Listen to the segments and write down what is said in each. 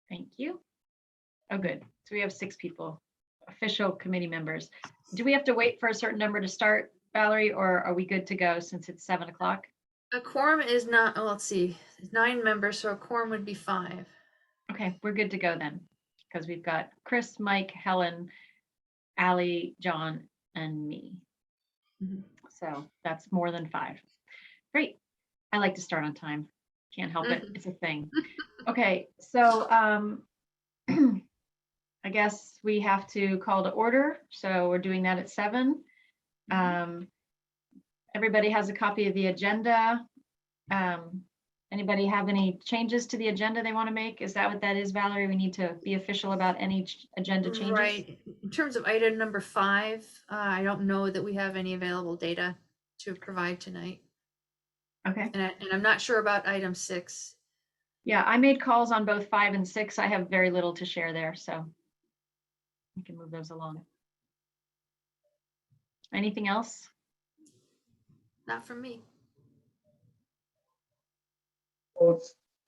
Thank you. Oh, good. So we have 6 people, official committee members. Do we have to wait for a certain number to start, Valerie, or are we good to go since it's 7 o'clock? A quorum is not, oh, let's see, 9 members, so a quorum would be 5. Okay, we're good to go then, because we've got Chris, Mike, Helen, Allie, John, and me. Mhm. So that's more than 5. Great. I like to start on time. Can't help it. It's a thing. Okay, so I guess we have to call to order. So we're doing that at 7. Everybody has a copy of the agenda. Anybody have any changes to the agenda they want to make? Is that what that is, Valerie? We need to be official about any agenda changes? Right. In terms of item number 5, I don't know that we have any available data to provide tonight. Okay. And I'm not sure about item 6. Yeah, I made calls on both 5 and 6. I have very little to share there, so we can move those along. Anything else? Not from me. Well,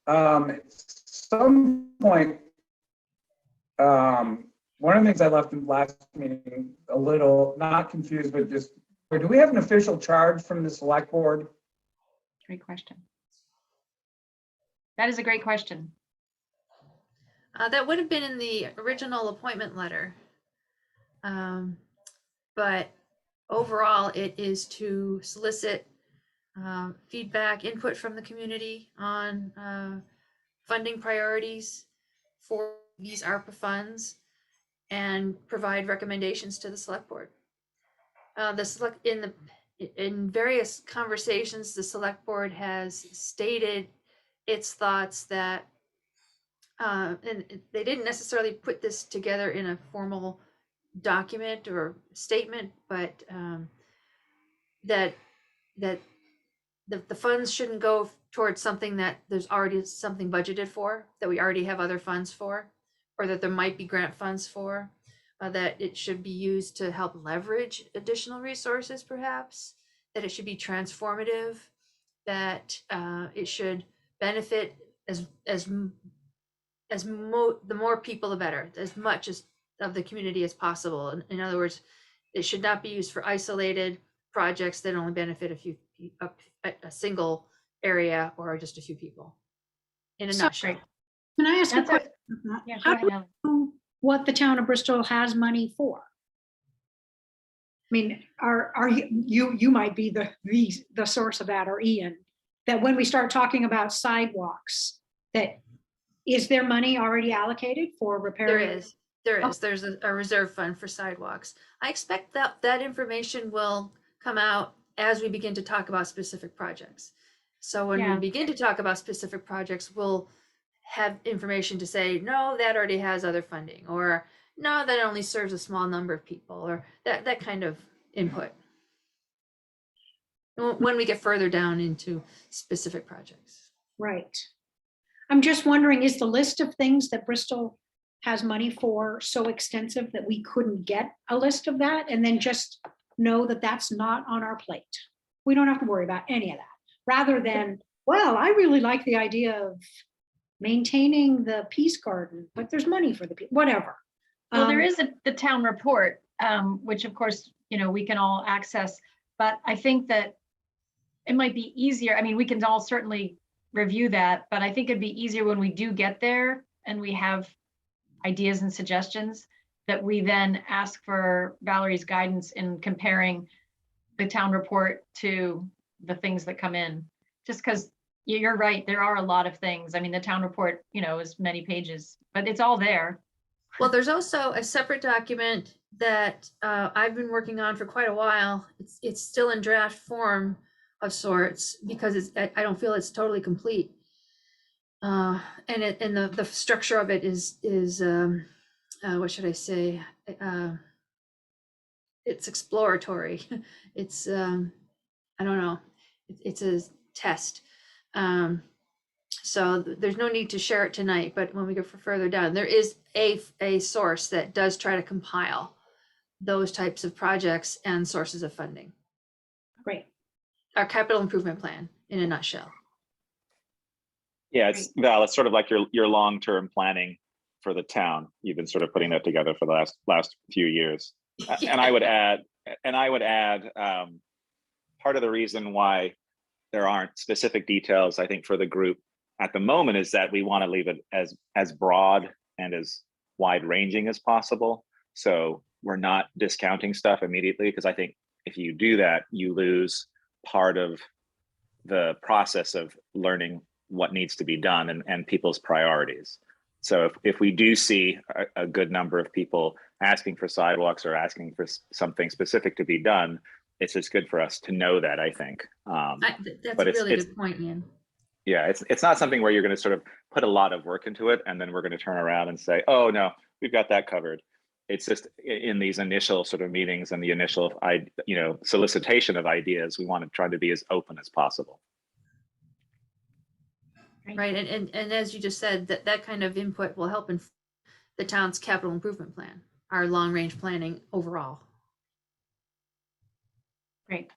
at some point, one of the things I left in the last meeting a little, not confused, but just, do we have an official charge from the select board? Great question. That is a great question. That would have been in the original appointment letter. But overall, it is to solicit feedback, input from the community on funding priorities for these ARPA funds and provide recommendations to the select board. In various conversations, the select board has stated its thoughts that, and they didn't necessarily put this together in a formal document or statement, but that the funds shouldn't go towards something that there's already something budgeted for, that we already have other funds for, or that there might be grant funds for, that it should be used to help leverage additional resources, perhaps, that it should be transformative, that it should benefit the more people, the better, as much as of the community as possible. In other words, it should not be used for isolated projects that only benefit a single area or just a few people. In a nutshell. Can I ask a That's question? Yeah, go How ahead, do we Ellen. know what the town of Bristol has money for? I mean, are you might be the source of that, or Ian, that when we start talking about sidewalks, that is there money already allocated for repairing? There's a reserve fund for sidewalks. I expect that information will come out as we begin to talk about specific projects. So when we begin to talk about specific projects, we'll have information to say, no, that already has other funding, or no, that only serves a small number of people, or that kind of input when we get further down into specific projects. Right. I'm just wondering, is the list of things that Bristol has money for so extensive that we couldn't get a list of that and then just know that that's not on our plate? We don't have to worry about any of that, rather than, well, I really like the idea of maintaining the Peace Garden, but there's money for the whatever. Well, there is the town report, which of course, we can all access, but I think that it might be easier. I mean, we can all certainly review that, but I think it'd be easier when we do get there and we have ideas and suggestions, that we then ask for Valerie's guidance in comparing the town report to the things that come in. Just because you're right, there are a lot of things. I mean, the town report, is many pages, but it's all there. Well, there's also a separate document that I've been working on for quite a while. It's still in draft form of sorts, because I don't feel it's totally complete. And the structure of it is what should I say? It's exploratory. It's I don't know. It's a test. So there's no need to share it tonight, but when we go further down, there is a source that does try to compile those types of projects and sources of funding. Great. Our capital improvement plan in a nutshell. Yeah, it's Val, it's sort of like your long-term planning for the town. You've been sort of putting that together for the last few years. And I would add, part of the reason why there aren't specific details, I think, for the group at the moment is that we want to leave it as broad and as wide ranging as possible. So we're not discounting stuff immediately, because I think if you do that, you lose part of the process of learning what needs to be done and people's priorities. So if we do see a good number of people asking for sidewalks or asking for something specific to be done, it's just good for us to know that, I think. That's but a it's- really it's- good point, Ian. Yeah, it's not something where you're going to sort of put a lot of work into it and then we're going to turn around and say, oh no, we've got that covered. It's just in these initial sort of meetings and the initial, solicitation of ideas, we want to try to be as open as possible. Right, and as you just said, that kind of input will help in the town's capital improvement plan, our long-range planning overall. Great.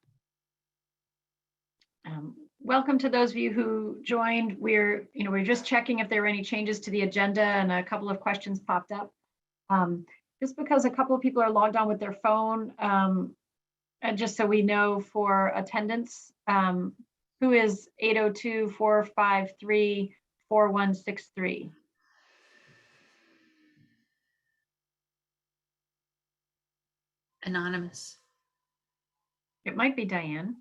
Welcome to those of you who joined. We're just checking if there are any changes to the agenda, and a couple of questions popped up. Just because a couple of people are logged on with their phone, and just so we know for attendance, who is 802-453-4163? Anonymous. It might be Diane,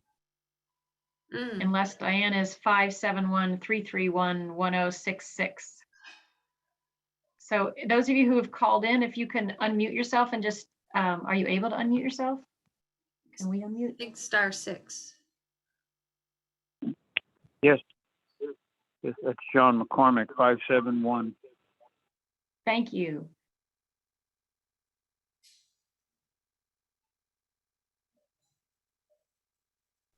Mm. unless Diane is 571-331-1066. So those of you who have called in, if you can unmute yourself and just, are you able to unmute yourself? Can we I unmute? think *6. Yes, that's John McCormick, 571. Thank you.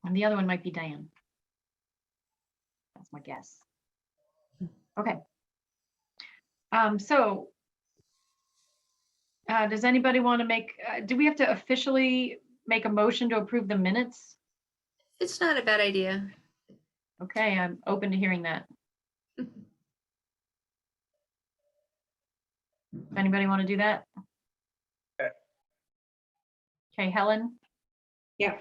And the other one might be Diane. That's my guess. Okay. So does anybody want to make, do we have to officially make a motion to approve the minutes? It's not a bad idea. Okay, I'm open to hearing that. Does anybody want to do that? Okay, Helen, Yeah.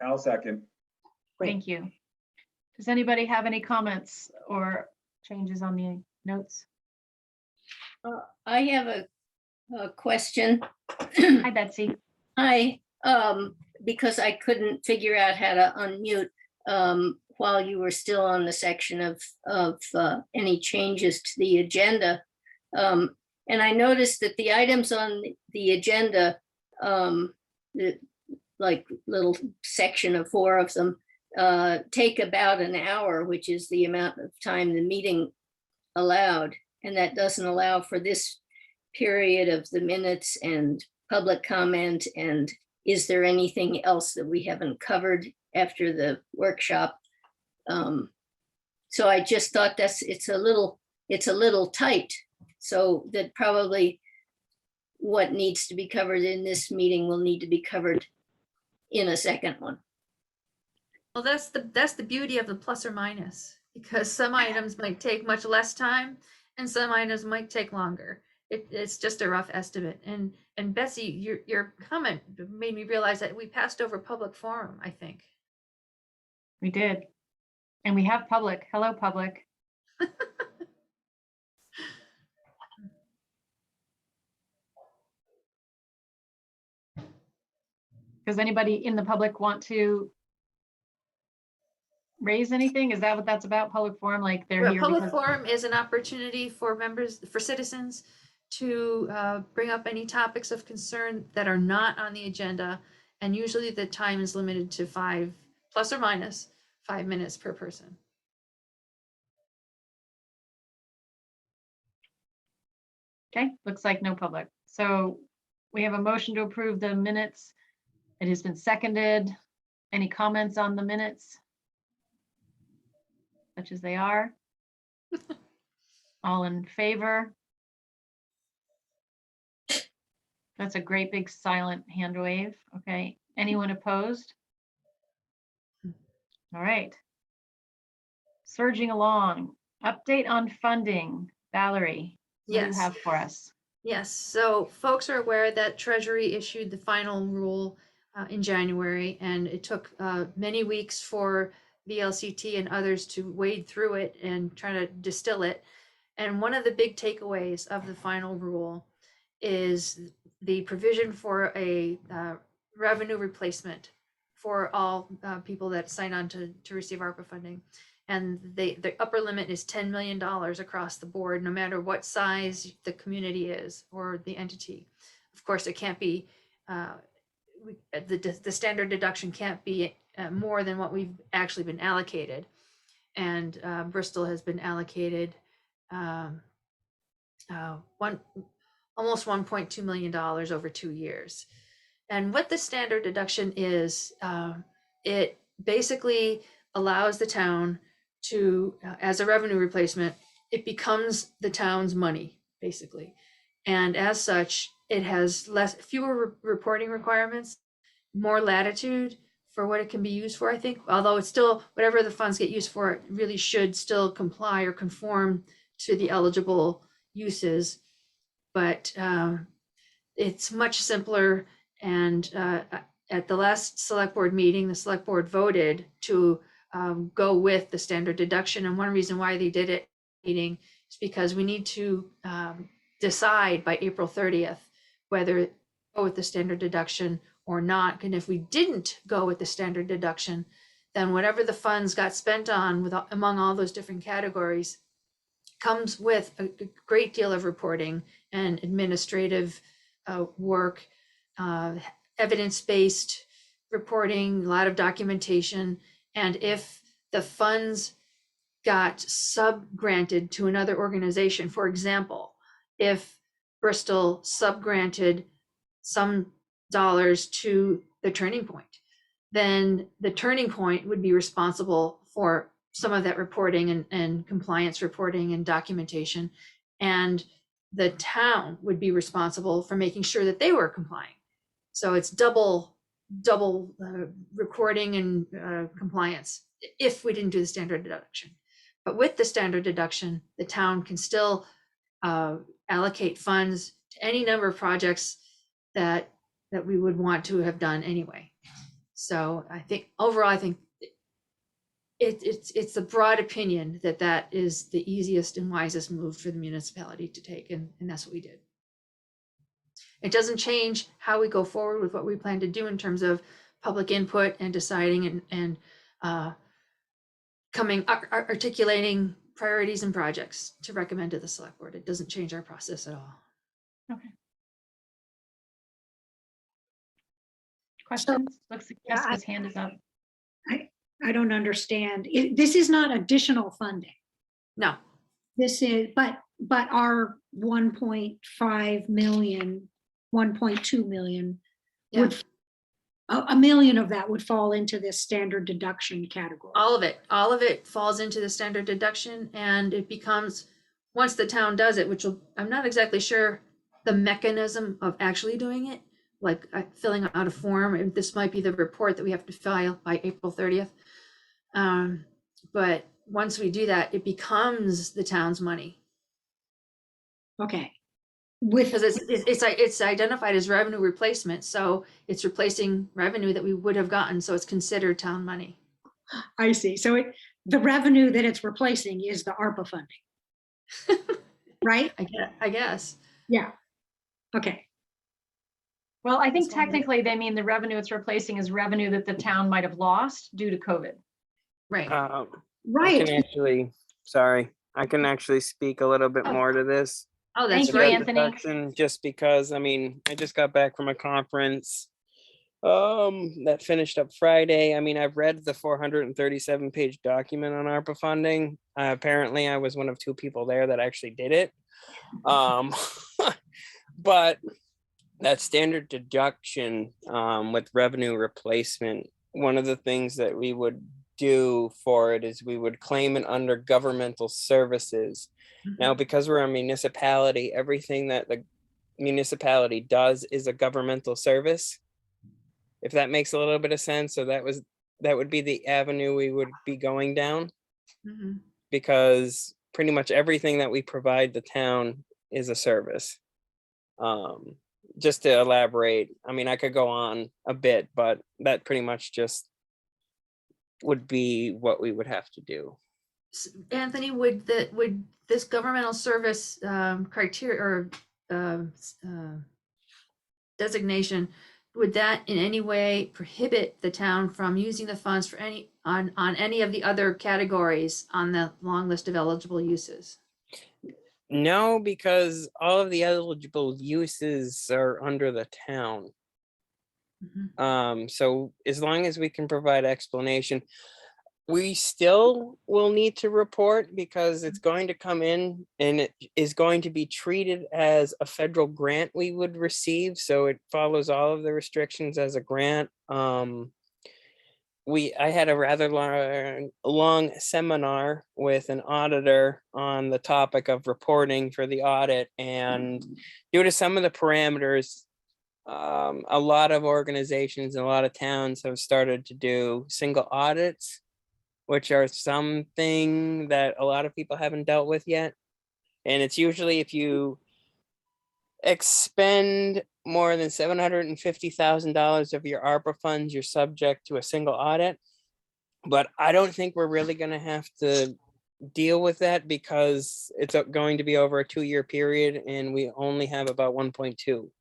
I'll second. Great. thank you. Does anybody have any comments or changes on the notes? I have a question. Hi, Betsy. Hi, because I couldn't figure out how to unmute while you were still on the section of any changes to the agenda. And I noticed that the items on the agenda, the like little section of 4 of them, take about an hour, which is the amount of time the meeting allowed. And that doesn't allow for this period of the minutes and public comment. And is there anything else that we haven't covered after the workshop? So I just thought it's a little tight. So that probably what needs to be covered in this meeting will need to be covered in a second one. Well, that's the beauty of the plus or minus, because some items might take much less time and some items might take longer. It's just a rough estimate. And Betsy, your comment made me realize that we passed over public forum, I think. We did. And we have public. Hello, public. Does anybody in the public want to raise anything? Is that what that's about? Public forum, like they're Well, here public because, forum is an opportunity for citizens to bring up any topics of concern that are not on the agenda. And usually the time is limited to 5 plus or minus 5 minutes per person. okay, looks like no public. So we have a motion to approve the minutes. It has been seconded. Any comments on the minutes? Such as they are. All in favor? That's a great big silent hand wave. Okay, anyone opposed? All right. Surging along, update on funding, Valerie. What do you Yes. have for us? Yes, so folks are aware that Treasury issued the final rule in January, and it took many weeks for VLCT and others to wade through it and try to distill it. And one of the big takeaways of the final rule is the provision for a revenue replacement for all people that sign on to receive ARPA funding. And the upper limit is $10 million across the board, no matter what size the community is or the entity. Of course, it can't be, the standard deduction can't be more than what we've actually been allocated. And Bristol has been allocated almost $1.2 million over 2 years. And what the standard deduction is, it basically allows the town to, as a revenue replacement, it becomes the town's money, basically. And as such, it has fewer reporting requirements, more latitude for what it can be used for, I think, although it's still, whatever the funds get used for, it really should still comply or conform to the eligible uses. But it's much simpler. And at the last select board meeting, the select board voted to go with the standard deduction. And one reason why they did it meeting is because we need to decide by April 30th whether to go with the standard deduction or not. And if we didn't go with the standard deduction, then whatever the funds got spent on among all those different categories comes with a great deal of reporting and administrative work, evidence-based reporting, a lot of documentation. And if the funds got sub-granted to another organization, for example, if Bristol sub-granted some dollars to the Turning Point, then the Turning Point would be responsible for some of that reporting and compliance reporting and documentation. And the town would be responsible for making sure that they were complying. So it's double recording and compliance if we didn't do the standard deduction. But with the standard deduction, the town can still allocate funds to any number of projects that we would want to have done anyway. So I think overall, I think it's a broad opinion that that is the easiest and wisest move for the municipality to take, and that's what we did. It doesn't change how we go forward with what we plan to do in terms of public input and deciding and articulating priorities and projects to recommend to the select board. It doesn't change our process at all. Okay. Questions? Looks like Yeah, Jessica's hand is up. I don't understand. This is not additional funding. No, This is, but our 1.5 million, 1.2 million would, a million of that would fall into this standard deduction category. all of it falls into the standard deduction, and it becomes, once the town does it, which will, I'm not exactly sure the mechanism of actually doing it, like filling out a form, and this might be the report that we have to file by April 30th. But once we do that, it becomes the town's money. Okay. With, Because it's identified as revenue replacement, so it's replacing revenue that we would have gotten, so it's considered town money. I see. So the revenue that it's replacing is the ARPA funding, right? I guess. Yeah. Okay. Well, I think That's fine. technically they mean the revenue it's replacing is revenue that the town might have lost due to COVID. Right. I Right. can actually, sorry, I can actually speak a little bit Oh. more to this. Oh, that's Thank you, right. Anthony. Deduction, just because, I mean, I just got back from a conference that finished up Friday. I mean, I've read the 437 page document on ARPA funding. Apparently I was one of 2 people there that actually did it. But that standard deduction with revenue replacement, one of the things that we would do for it is we would claim it under governmental services. Now, because we're a municipality, everything that the municipality does is a governmental service. If that makes a little bit of sense. So that would be the avenue we would be going down, Mhm. because pretty much everything that we provide the town is a service. Just to elaborate, I mean, I could go on a bit, but that pretty much just would be what we would have to do. Anthony, would this governmental service criteria or designation, would that in any way prohibit the town from using the funds for any on any of the other categories on the long list of eligible uses? No, because all of the eligible uses are under the town. Mhm. So as long as we can provide explanation, we still will need to report because it's going to come in and it is going to be treated as a federal grant we would receive. So it follows all of the restrictions as a grant. I had a rather long seminar with an auditor on the topic of reporting for the audit, and due to some of the parameters, a lot of organizations and a lot of towns have started to do single audits, which are something that a lot of people haven't dealt with yet. And it's usually if you expend more than $750,000 of your ARPA funds, you're subject to a single audit. But I don't think we're really going to have to deal with that because it's going to be over a 2-year period and we only have about 1.2.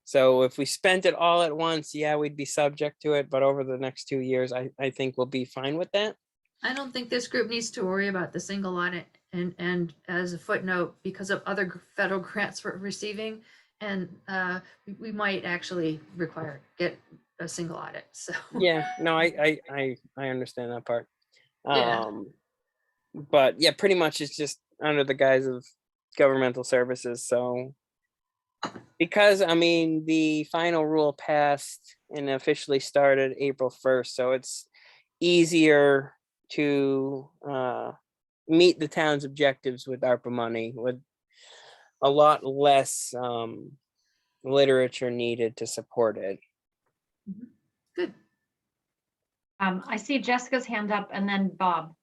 So if we spent it all at once, yeah, we'd be subject to it. But over the next 2 years, I think we'll be fine with that. I don't think this group needs to worry about the single audit, and as a footnote, because of other federal grants we're receiving, and we might actually get a single audit. So Yeah, no, I understand that part. Yeah. But yeah, pretty much it's just under the guise of governmental services. So because I mean the final rule passed and officially started April 1st, so it's easier to meet the town's objectives with ARPA money with a lot less literature needed to support it. Good. I see Jessica's hand up and then Bob.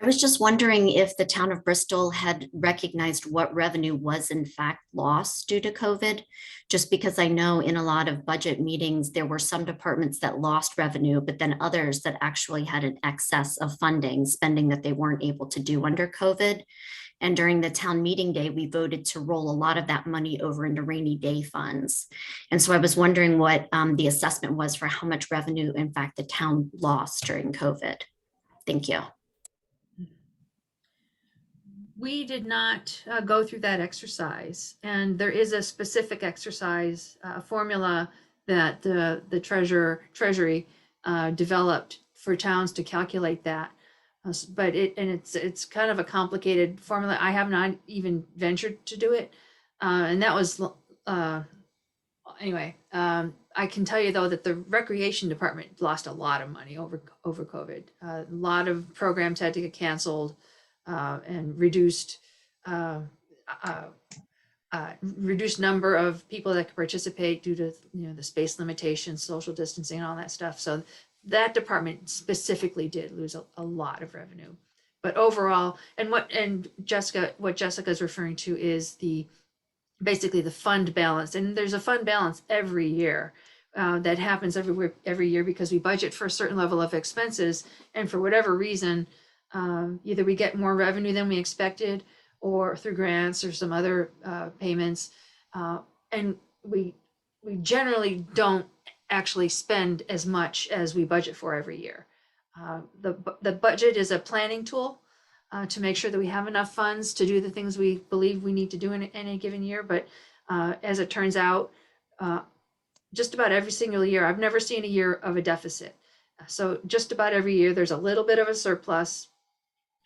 I was just wondering if the town of Bristol had recognized what revenue was in fact lost due to COVID, just because I know in a lot of budget meetings, there were some departments that lost revenue, but then others that actually had an excess of funding, spending that they weren't able to do under COVID. And during the town meeting day, we voted to roll a lot of that money over into rainy day funds. And so I was wondering what the assessment was for how much revenue, in fact, the town lost during COVID. Thank you. We did not go through that exercise, and there is a specific exercise formula that the treasury developed for towns to calculate that. But it's kind of a complicated formula. I have not even ventured to do it, and that was anyway. I can tell you though that the recreation department lost a lot of money over COVID. A lot of programs had to get canceled. And reduced number of people that could participate due to the space limitations, social distancing, and all that stuff. So that department specifically did lose a lot of revenue. But overall, what Jessica's referring to is basically the fund balance, and there's a fund balance every year. That happens every year because we budget for a certain level of expenses, and for whatever reason, either we get more revenue than we expected, or through grants or some other payments, and we generally don't actually spend as much as we budget for every year. The budget is a planning tool to make sure that we have enough funds to do the things we believe we need to do in any given year. But as it turns out, just about every single year, I've never seen a year of a deficit. So just about every year, there's a little bit of a surplus,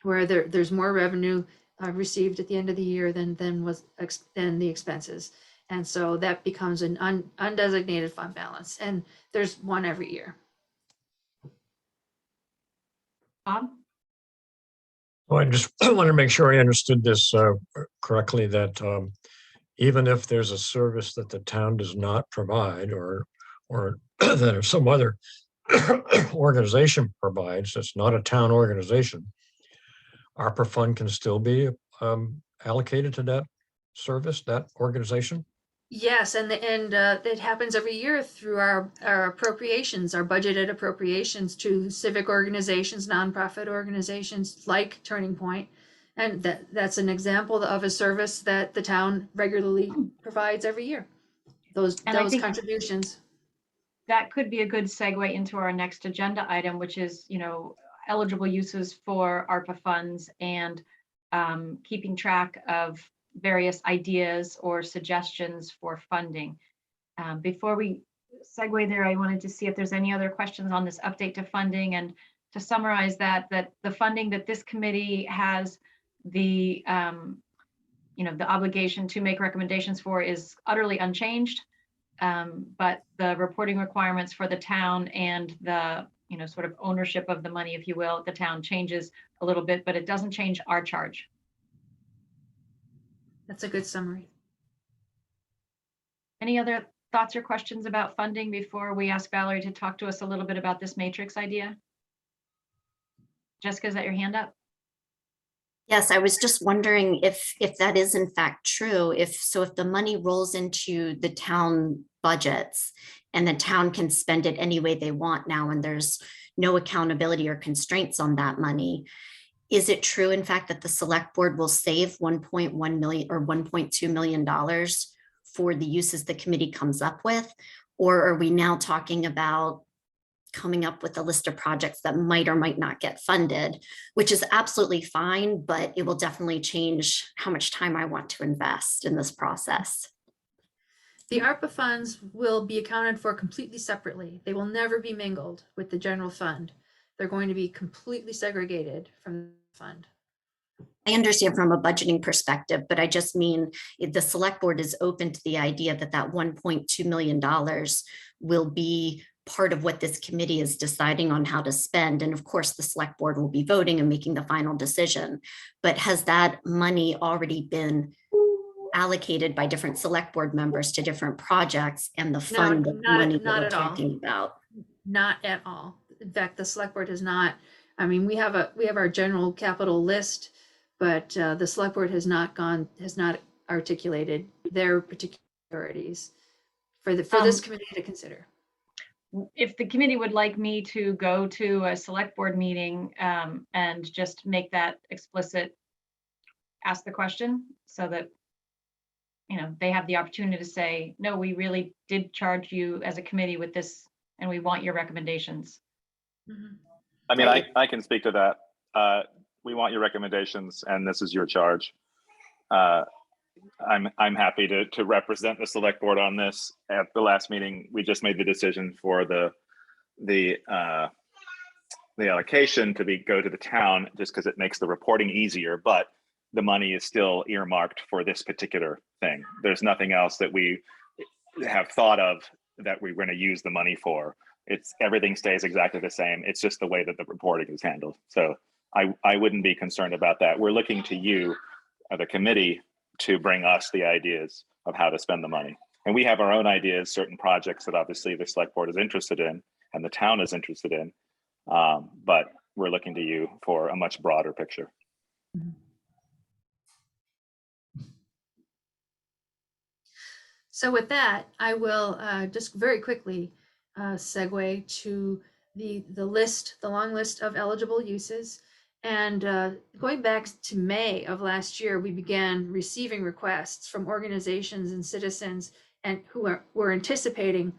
where there's more revenue received at the end of the year than the expenses, and so that becomes an undesignated fund balance, and there's one every year. Bob? Well, I just want to make sure I understood this correctly, that even if there's a service that the town does not provide, or that some other organization provides, that's not a town organization, ARPA fund can still be allocated to that service, that organization? Yes, and it happens every year through our appropriations, our budgeted appropriations to civic organizations, nonprofit organizations like Turning Point. And that's an example of a service that the town regularly provides every year. Those And I think contributions. that could be a good segue into our next agenda item, which is, eligible uses for ARPA funds and keeping track of various ideas or suggestions for funding. Before we segue there, I wanted to see if there's any other questions on this update to funding, and to summarize that the funding that this committee has the the obligation to make recommendations for is utterly unchanged. But the reporting requirements for the town and the sort of ownership of the money, if you will, the town changes a little bit, but it doesn't change our charge. That's a good summary. Any other thoughts or questions about funding before we ask Valerie to talk to us a little bit about this matrix idea? Jessica, is that your hand up? Yes, I was just wondering if that is in fact true. If the money rolls into the town budgets and the town can spend it any way they want now, and there's no accountability or constraints on that money, is it true, in fact, that the select board will save 1.1 million or $1.2 million for the uses the committee comes up with? Or are we now talking about coming up with a list of projects that might or might not get funded, which is absolutely fine, but it will definitely change how much time I want to invest in this process? The ARPA funds will be accounted for completely separately. They will never be mingled with the general fund. They're going to be completely segregated from the fund. I understand from a budgeting perspective, but I just mean the select board is open to the idea that $1.2 million will be part of what this committee is deciding on how to spend. And of course, the select board will be voting and making the final decision. But has that money already been allocated by different select board members to different projects, and the fund money that we're talking about? Not at all. In fact, the select board has not. I mean, we have our general capital list, but the select board has not articulated their particular priorities for this committee to consider. If the committee would like me to go to a select board meeting and just make that explicit, ask the question so that they have the opportunity to say, no, we really did charge you as a committee with this and we want your recommendations. Mm-hmm. I mean, I can speak to that. We want your recommendations and this is your charge. I'm happy to represent the select board on this. At the last meeting, we just made the decision for the allocation to go to the town just because it makes the reporting easier, but the money is still earmarked for this particular thing. There's nothing else that we have thought of that we're going to use the money for. Everything stays exactly the same. It's just the way that the reporting is handled. So I wouldn't be concerned about that. We're looking to you, the committee, to bring us the ideas of how to spend the money. And we have our own ideas, certain projects that obviously the select board is interested in and the town is interested in. But we're looking to you for a much broader picture. So with that, I will just very quickly segue to the long list of eligible uses. And going back to May of last year, we began receiving requests from organizations and citizens and who were anticipating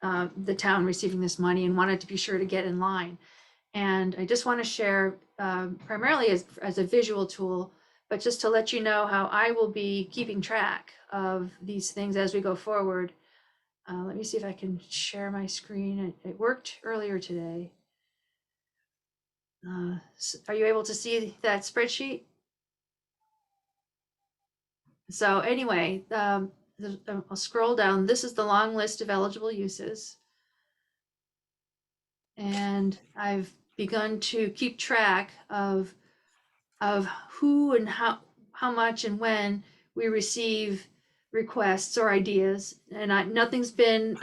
the town receiving this money and wanted to be sure to get in line. And I just want to share primarily as a visual tool, but just to let you know how I will be keeping track of these things as we go forward. Let me see if I can share my screen. It worked earlier today. Are you able to see that spreadsheet? So anyway, I'll scroll down. This is the long list of eligible uses. And I've begun to keep track of who and how much and when we receive requests or ideas. And nothing's been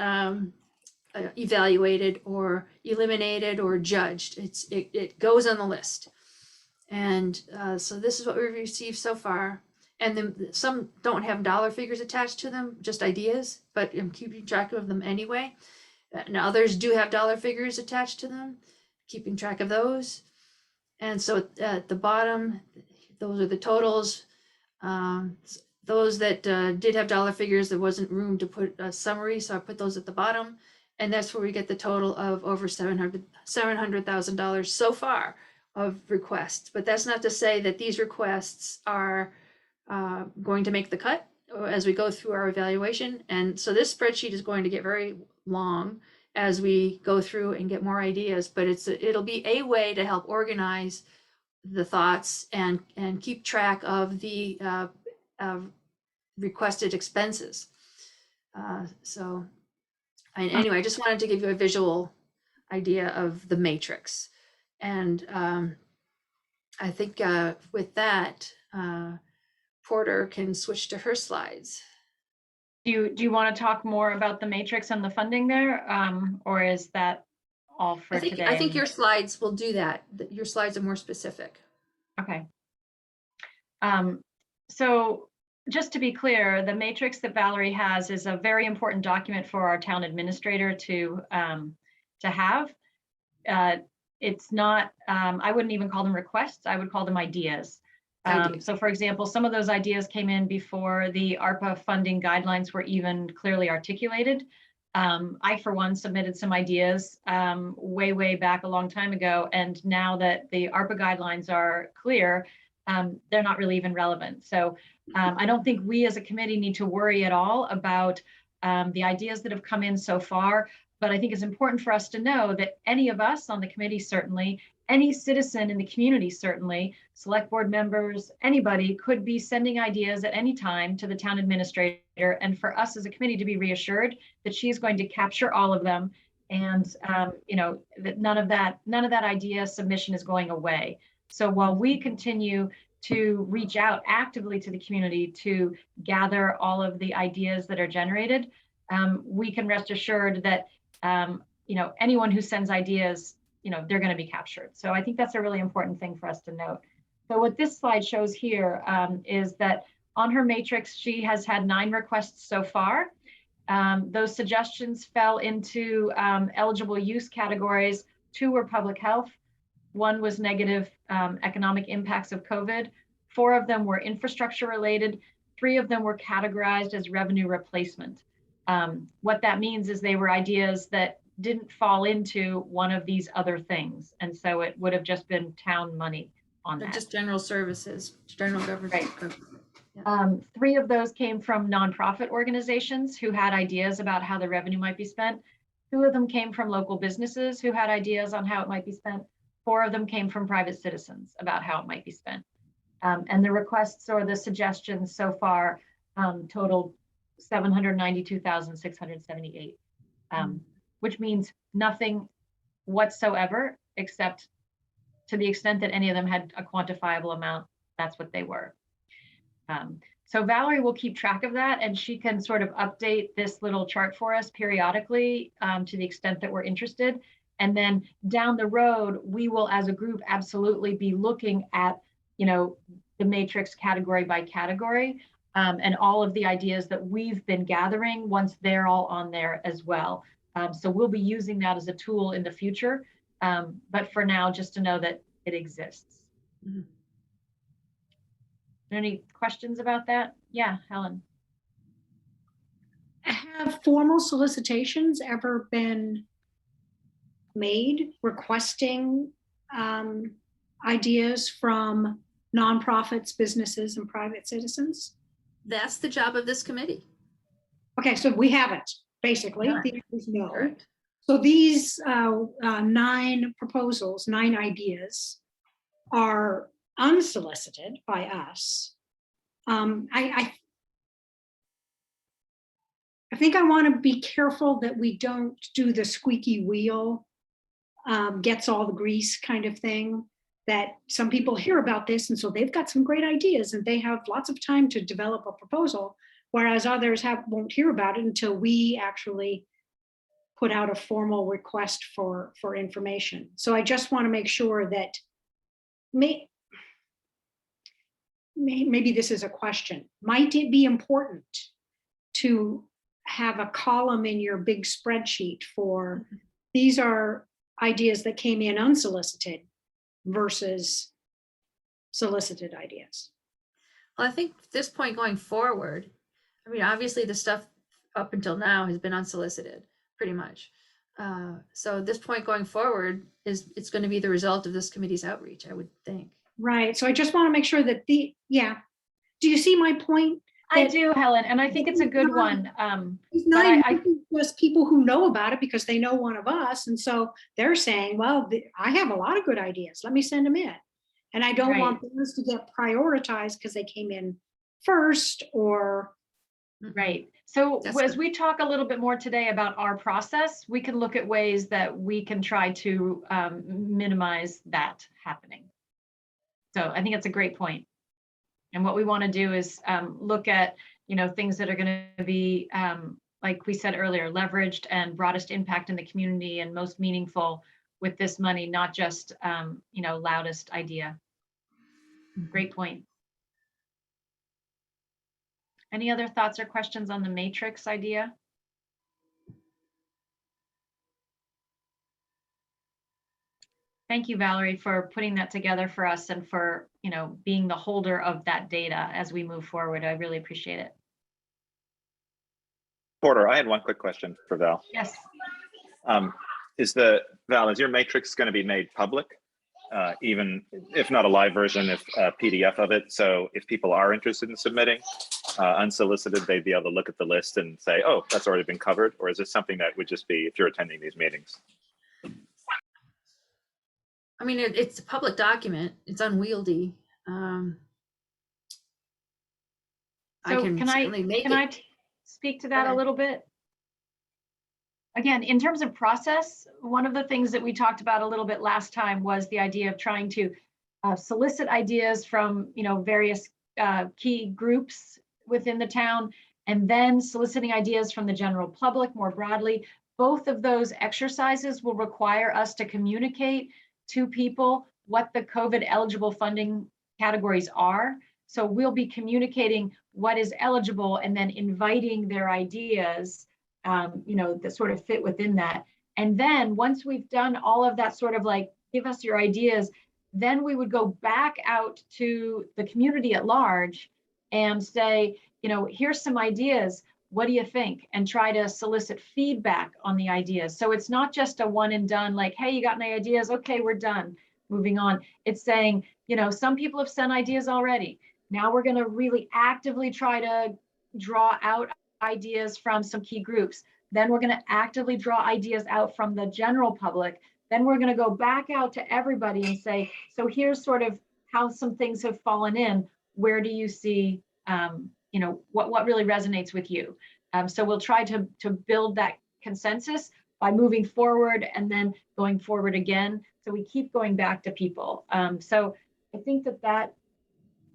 evaluated or eliminated or judged. It goes on the list. And so this is what we've received so far. And then some don't have dollar figures attached to them, just ideas, but I'm keeping track of them anyway. And others do have dollar figures attached to them, keeping track of those. And so at the bottom, those are the totals. Those that did have dollar figures, there wasn't room to put a summary, so I put those at the bottom. And that's where we get the total of over $700,000 so far of requests. But that's not to say that these requests are going to make the cut as we go through our evaluation. And so this spreadsheet is going to get very long as we go through and get more ideas, but it'll be a way to help organize the thoughts and keep track of the requested expenses. Anyway, I just wanted to give you a visual idea of the matrix. And I think with that, Porter can switch to her slides. Do you want to talk more about the matrix and the funding there? Or is that all for today? I think your slides will do that. Your slides are more specific. Okay. So just to be clear, the matrix that Valerie has is a very important document for our town administrator to have. It's not, I wouldn't even call them requests, I would call them ideas. So for example, some of those ideas came in before the ARPA funding guidelines were even clearly articulated. I, for one, submitted some ideas way back a long time ago. And now that the ARPA guidelines are clear, they're not really even relevant. So I don't think we as a committee need to worry at all about the ideas that have come in so far. But I think it's important for us to know that any of us on the committee, certainly, any citizen in the community, certainly, select board members, anybody could be sending ideas at any time to the town administrator. And for us as a committee to be reassured that she's going to capture all of them, and that none of that idea submission is going away. So while we continue to reach out actively to the community to gather all of the ideas that are generated, we can rest assured that anyone who sends ideas, they're going to be captured. So I think that's a really important thing for us to note. So what this slide shows here is that on her matrix, she has had 9 requests so far. Those suggestions fell into eligible use categories. 2 were public health. 1 was negative economic impacts of COVID. 4 of them were infrastructure related. 3 of them were categorized as revenue replacement. What that means is they were ideas that didn't fall into one of these other things. And so it would have just been town money on that. Just general services, general government. Right. Yeah. 3 of those came from nonprofit organizations who had ideas about how the revenue might be spent. 2 of them came from local businesses who had ideas on how it might be spent. 4 of them came from private citizens about how it might be spent. And the requests or the suggestions so far totaled $792,678, which means nothing whatsoever, except to the extent that any of them had a quantifiable amount, that's what they were. So Valerie will keep track of that, and she can sort of update this little chart for us periodically to the extent that we're interested. And then down the road, we will, as a group, absolutely be looking at, the matrix category by category, and all of the ideas that we've been gathering once they're all on there as well. So we'll be using that as a tool in the future. But for now, just to know that it exists. Mm-hmm. Any questions about that? Yeah, Helen. Have formal solicitations ever been made requesting ideas from nonprofits, businesses, and private citizens? That's the job of this committee. Okay, so we haven't, basically. No. The answer is no. Correct. So these 9 proposals, 9 ideas are unsolicited by us. I think I want to be careful that we don't do the squeaky wheel, gets all the grease kind of thing, that some people hear about this and so they've got some great ideas and they have lots of time to develop a proposal, whereas others won't hear about it until we actually put out a formal request for information. So I just want to make sure that maybe this is a question, might it be important to have a column in your big spreadsheet for, these are ideas that came in unsolicited versus solicited ideas? Well, I think at this point going forward, I mean, obviously the stuff up until now has been unsolicited, pretty much. So at this point going forward it's going to be the result of this committee's outreach, I would think. Right. So I just want to make sure that yeah. Do you see my point? I That- do, Helen, and I think it's a good one. It's but not I- even just people who know about it because they know one of us. And so they're saying, well, I have a lot of good ideas. Let me send them in. And I don't want those to get prioritized because they came in first or. Right. So That's as good. we talk a little bit more today about our process, we can look at ways that we can try to minimize that happening. So I think it's a great point. And what we want to do is look at, things that are going to be, like we said earlier, leveraged and broadest impact in the community and most meaningful with this money, not just, loudest idea. Great point. Any other thoughts or questions on the matrix idea? Thank you, Valerie, for putting that together for us and for, being the holder of that data as we move forward. I really appreciate it. Porter, I had one quick question for Val. Yes. Val, is your matrix going to be made public? Even if not a live version, if a PDF of it. So if people are interested in submitting unsolicited, they'd be able to look at the list and say, oh, that's already been covered. Or is this something that would just be if you're attending these meetings? I mean, it's a public document. It's unwieldy. So I can certainly make can it. I speak to that a ahead. little bit? Again, in terms of process, one of the things that we talked about a little bit last time was the idea of trying to solicit ideas from, various key groups within the town, and then soliciting ideas from the general public more broadly. Both of those exercises will require us to communicate to people what the COVID eligible funding categories are. So we'll be communicating what is eligible and then inviting their ideas, that sort of fit within that. And then once we've done all of that sort of like, give us your ideas, then we would go back out to the community at large and say, here's some ideas. What do you think? And try to solicit feedback on the ideas. So it's not just a one and done, like, hey, you got any ideas? Okay, we're done, moving on. It's saying, some people have sent ideas already. Now we're going to really actively try to draw out ideas from some key groups. Then we're going to actively draw ideas out from the general public. Then we're going to go back out to everybody and say, so here's sort of how some things have fallen in. Where do you see, what really resonates with you? So we'll try to build that consensus by moving forward and then going forward again. So we keep going back to people. So I think that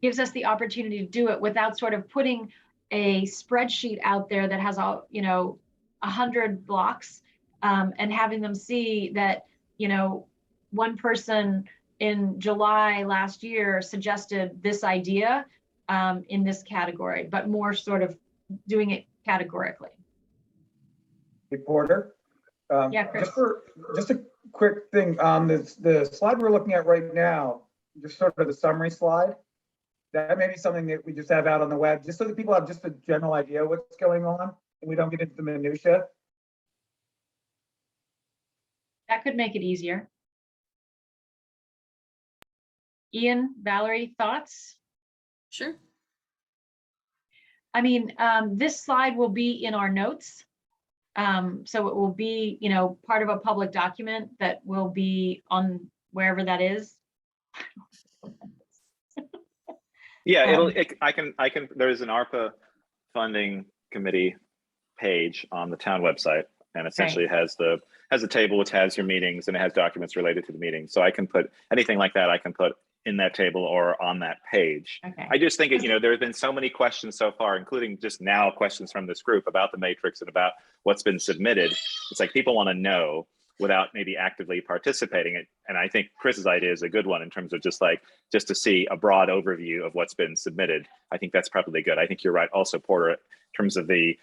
gives us the opportunity to do it without sort of putting a spreadsheet out there that has all, 100 blocks and having them see that, one person in July last year suggested this idea in this category, but more sort of doing it categorically. Hey, Porter. Yeah, Chris. Just a quick thing on the slide we're looking at right now, just sort of the summary slide. That may be something that we just have out on the web, just so that people have just a general idea what's going on and we don't get into the minutia. That could make it easier. Ian, Valerie, thoughts? Sure. I mean, this slide will be in our notes. So it will be, part of a public document that will be on wherever that is. Yeah, there's an ARPA funding committee page on the town website, and essentially it has a table which has your meetings and it has documents related to the meeting. So I can put anything like that, I can put in that table or on that page. Okay. I just think, there have been so many questions so far, including just now questions from this group about the matrix and about what's been submitted. It's like people want to know without maybe actively participating. And I think Chris's idea is a good one in terms of just to see a broad overview of what's been submitted. I think that's probably good. I think you're right also, Porter, in terms of the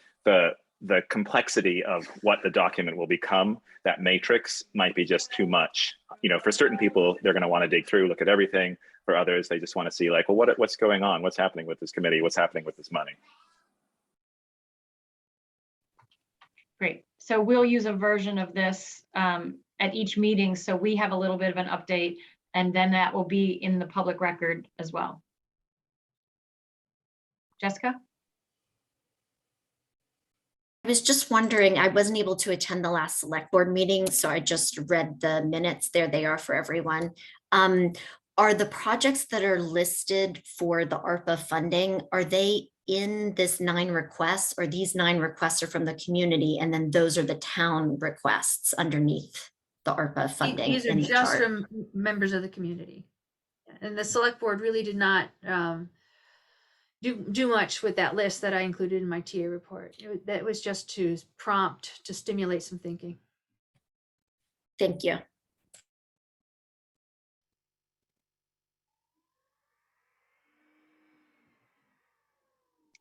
complexity of what the document will become. That matrix might be just too much. You know, for certain people, they're going to want to dig through, look at everything. For others, they just want to see like, well, what's going on? What's happening with this committee? What's happening with this money? Great. So we'll use a version of this at each meeting, so we have a little bit of an update, and then that will be in the public record as well. Jessica? I was just wondering, I wasn't able to attend the last select board meeting, so I just read the minutes. There they are for everyone. Are the projects that are listed for the ARPA funding, are they in this 9 requests, or these 9 requests are from the community and then those are the town requests underneath the ARPA funding? These are in the just chart? from members of the community. And the select board really did not do much with that list that I included in my TA report. That was just to prompt, to stimulate some thinking. Thank you.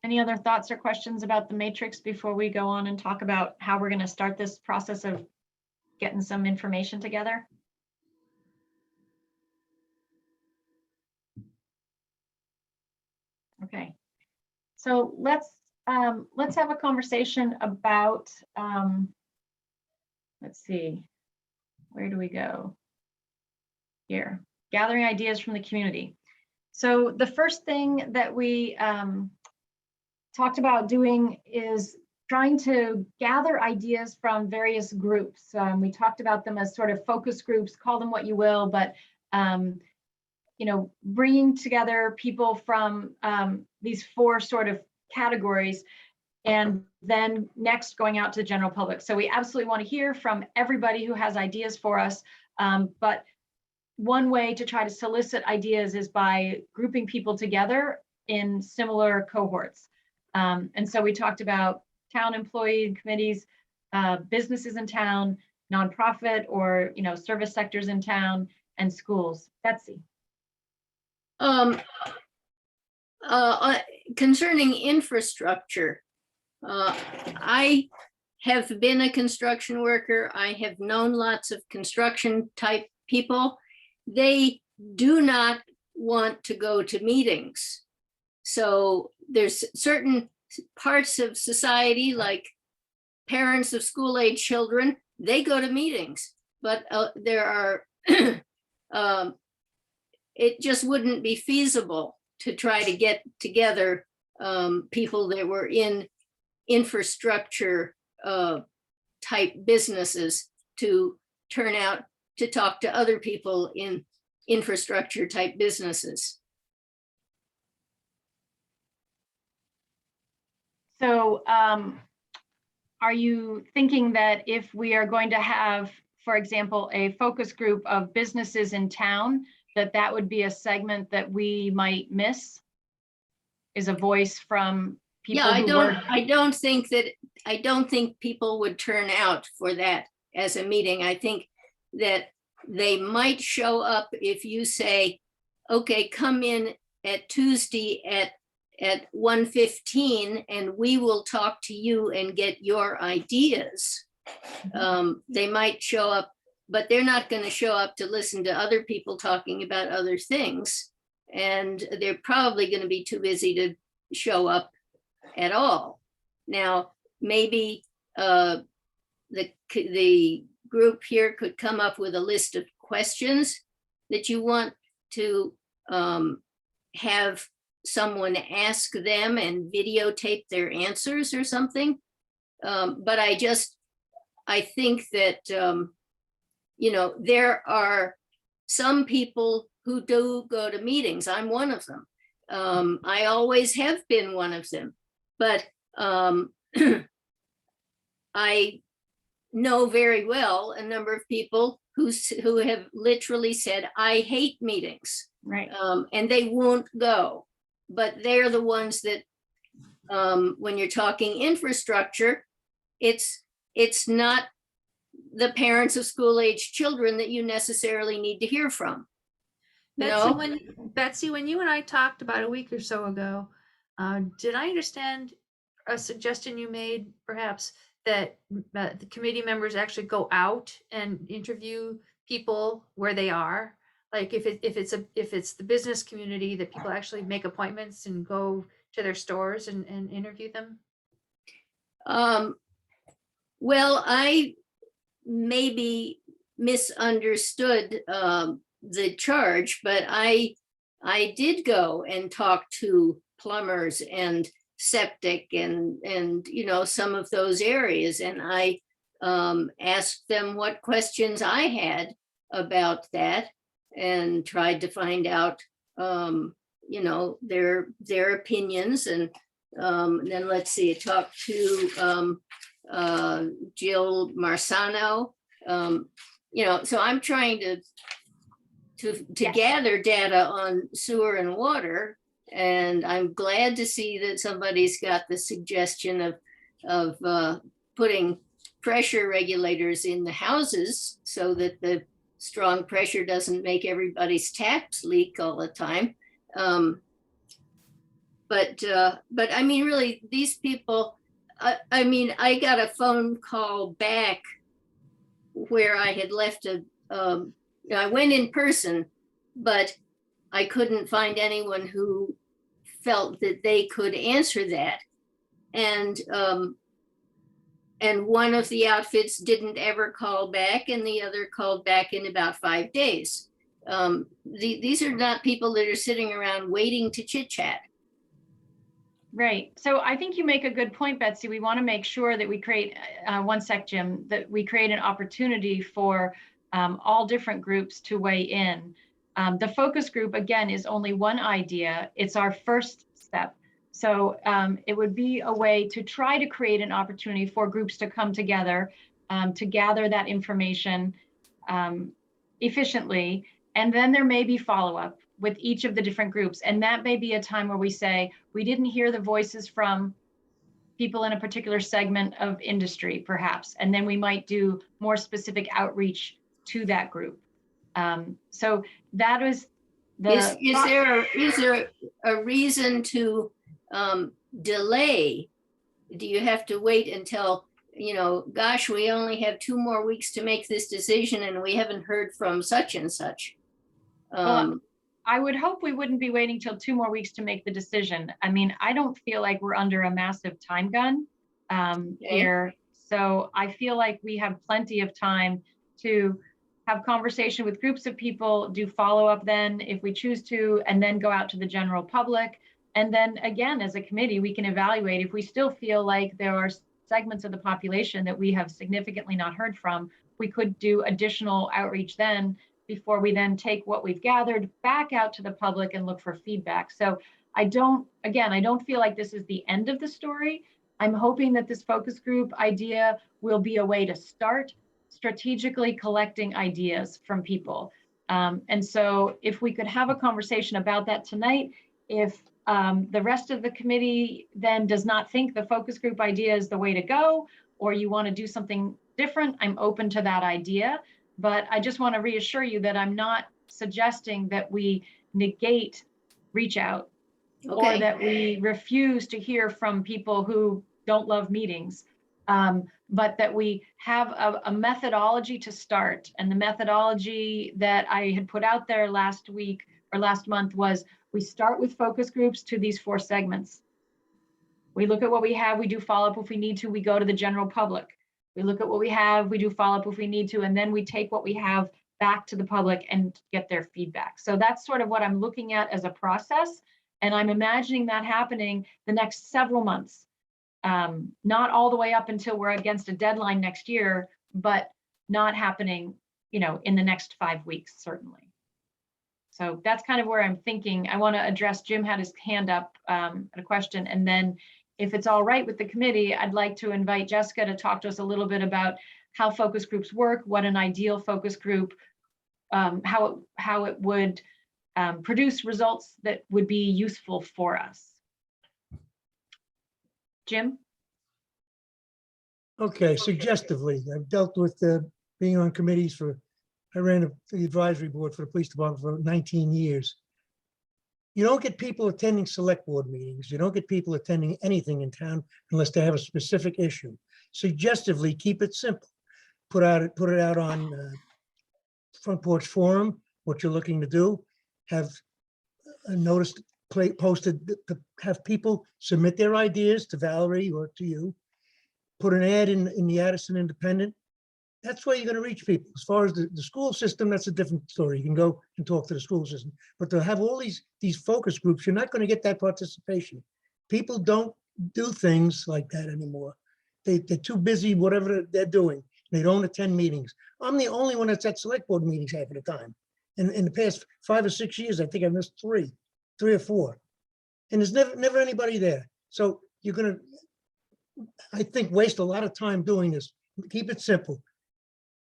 Any other thoughts or questions about the matrix before we go on and talk about how we're going to start this process of getting some information together? Okay, so let's have a conversation about, let's see, where do we go? Here, gathering ideas from the community. So the first thing that we talked about doing is trying to gather ideas from various groups. We talked about them as sort of focus groups, call them what you will, but you know, bringing together people from these 4 sort of categories, and then next going out to the general public. So we absolutely want to hear from everybody who has ideas for us, but one way to try to solicit ideas is by grouping people together in similar cohorts. And so we talked about town employee committees, businesses in town, nonprofit or, you know, service sectors in town, and schools. Betsy. Concerning infrastructure, I have been a construction worker. I have known lots of construction type people. They do not want to go to meetings. So there's certain parts of society, like parents of school-age children, they go to meetings, but there are, it just wouldn't be feasible to try to get together people that were in infrastructure type businesses to turn out to talk to other people in infrastructure type businesses. So are you thinking that if we are going to have, for example, a focus group of businesses in town, that would be a segment that we might miss? Is a voice from people Yeah, who work? I don't think people would turn out for that as a meeting. I think that they might show up if you say, okay, come in at Tuesday at 1:15 and we will talk to you and get your ideas. They might show up, but they're not going to show up to listen to other people talking about other things. And they're probably going to be too busy to show up at all. Now, maybe the group here could come up with a list of questions that you want to have someone ask them and videotape their answers or something. But I think that, you know, there are some people who do go to meetings. I'm one of them. I always have been one of them, but I know very well a number of people who have literally said, I hate meetings. Right. And they won't go, but they're the ones that, when you're talking infrastructure, it's not the parents of school-age children that you necessarily need to hear from. Betsy, No? Betsy, when you and I talked about a week or so ago, did I understand a suggestion you made, perhaps, that the committee members actually go out and interview people where they are? Like if it's the business community, that people actually make appointments and go to their stores and interview them? Well, I maybe misunderstood the charge, but I did go and talk to plumbers and septic and you know, some of those areas, and I asked them what questions I had about that and tried to find out you know, their opinions. And then let's see, I talked to Jill Marsano. You know, so I'm trying to gather data on sewer and water, and I'm glad to see that somebody's got the suggestion of putting pressure regulators in the houses so that the strong pressure doesn't make everybody's taps leak all the time. But I mean, really, these people, I mean, I got a phone call back where I had left I went in person, but I couldn't find anyone who felt that they could answer that. And one of the outfits didn't ever call back, and the other called back in about 5 days. These are not people that are sitting around waiting to chit chat. Right. So I think you make a good point, Betsy. We want to make sure that we create, one sec, Jim, that we create an opportunity for all different groups to weigh in. The focus group, again, is only one idea. It's our first step. So it would be a way to try to create an opportunity for groups to come together, to gather that information efficiently. And then there may be follow-up with each of the different groups. And that may be a time where we say, we didn't hear the voices from people in a particular segment of industry, perhaps. And then we might do more specific outreach to that group. So that is the— Is there a reason to delay? Do you have to wait until, you know, gosh, we only have 2 more weeks to make this decision and we haven't heard from such and such? Well, I would hope we wouldn't be waiting till 2 more weeks to make the decision. I mean, I don't feel like we're under a massive time gun here. So I feel like we have plenty of time to have conversation with groups of people, do follow-up then if we choose to, and then go out to the general public. And then again, as a committee, we can evaluate if we still feel like there are segments of the population that we have significantly not heard from. We could do additional outreach then, before we then take what we've gathered back out to the public and look for feedback. So I don't feel like this is the end of the story. I'm hoping that this focus group idea will be a way to start strategically collecting ideas from people. And so if we could have a conversation about that tonight, if the rest of the committee then does not think the focus group idea is the way to go, or you want to do something different, I'm open to that idea. But I just want to reassure you that I'm not suggesting that we negate reach out, or that we refuse to hear from people who don't love meetings, but that we have a methodology to start. And the methodology that I had put out there last week or last month was, we start with focus groups to these 4 segments. We look at what we have, we do follow-up if we need to, we go to the general public. We look at what we have, we do follow-up if we need to, and then we take what we have back to the public and get their feedback. So that's sort of what I'm looking at as a process. And I'm imagining that happening the next several months. Not all the way up until we're against a deadline next year, but not happening, you know, in the next 5 weeks, certainly. So that's kind of where I'm thinking. I want to address, Jim had his hand up, a question, and then if it's all right with the committee, I'd like to invite Jessica to talk to us a little bit about how focus groups work, what an ideal focus group, how it would produce results that would be useful for us. Jim? Okay, suggestively, I've dealt with being on committees I ran the advisory board for the police department for 19 years. You don't get people attending select board meetings. You don't get people attending anything in town unless they have a specific issue. Suggestively, keep it simple. Put it out on Front Porch Forum, what you're looking to do. Have a notice posted to have people submit their ideas to Valerie or to you. Put an ad in the Addison Independent. That's where you're going to reach people. As far as the school system, that's a different story. You can go and talk to the school system. But to have all these focus groups, you're not going to get that participation. People don't do things like that anymore. They're too busy, whatever they're doing. They don't attend meetings. I'm the only one that's at select board meetings half of the time. And in the past 5 or 6 years, I think I missed three or four. And there's never anybody there. So you're going to, I think, waste a lot of time doing this. Keep it simple.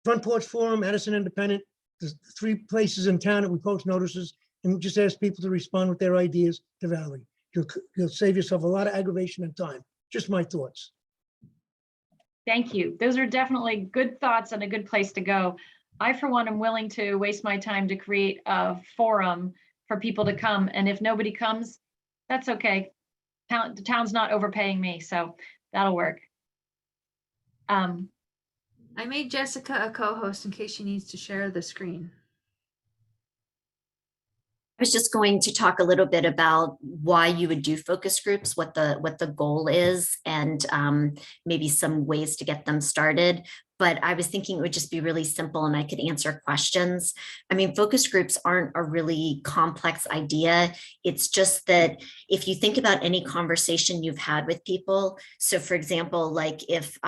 Front Porch Forum, Addison Independent, there's 3 places in town that we post notices, and just ask people to respond with their ideas to Valerie. You'll save yourself a lot of aggravation and time. Just my thoughts. Thank you. Those are definitely good thoughts and a good place to go. I, for one, am willing to waste my time to create a forum for people to come. And if nobody comes, that's okay. The town's not overpaying me, so that'll work. I made Jessica a co-host in case she needs to share the screen. I was just going to talk a little bit about why you would do focus groups, what the goal is, and maybe some ways to get them started. But I was thinking it would just be really simple and I could answer questions. I mean, focus groups aren't a really complex idea. It's just that if you think about any conversation you've had with people, so for example, like if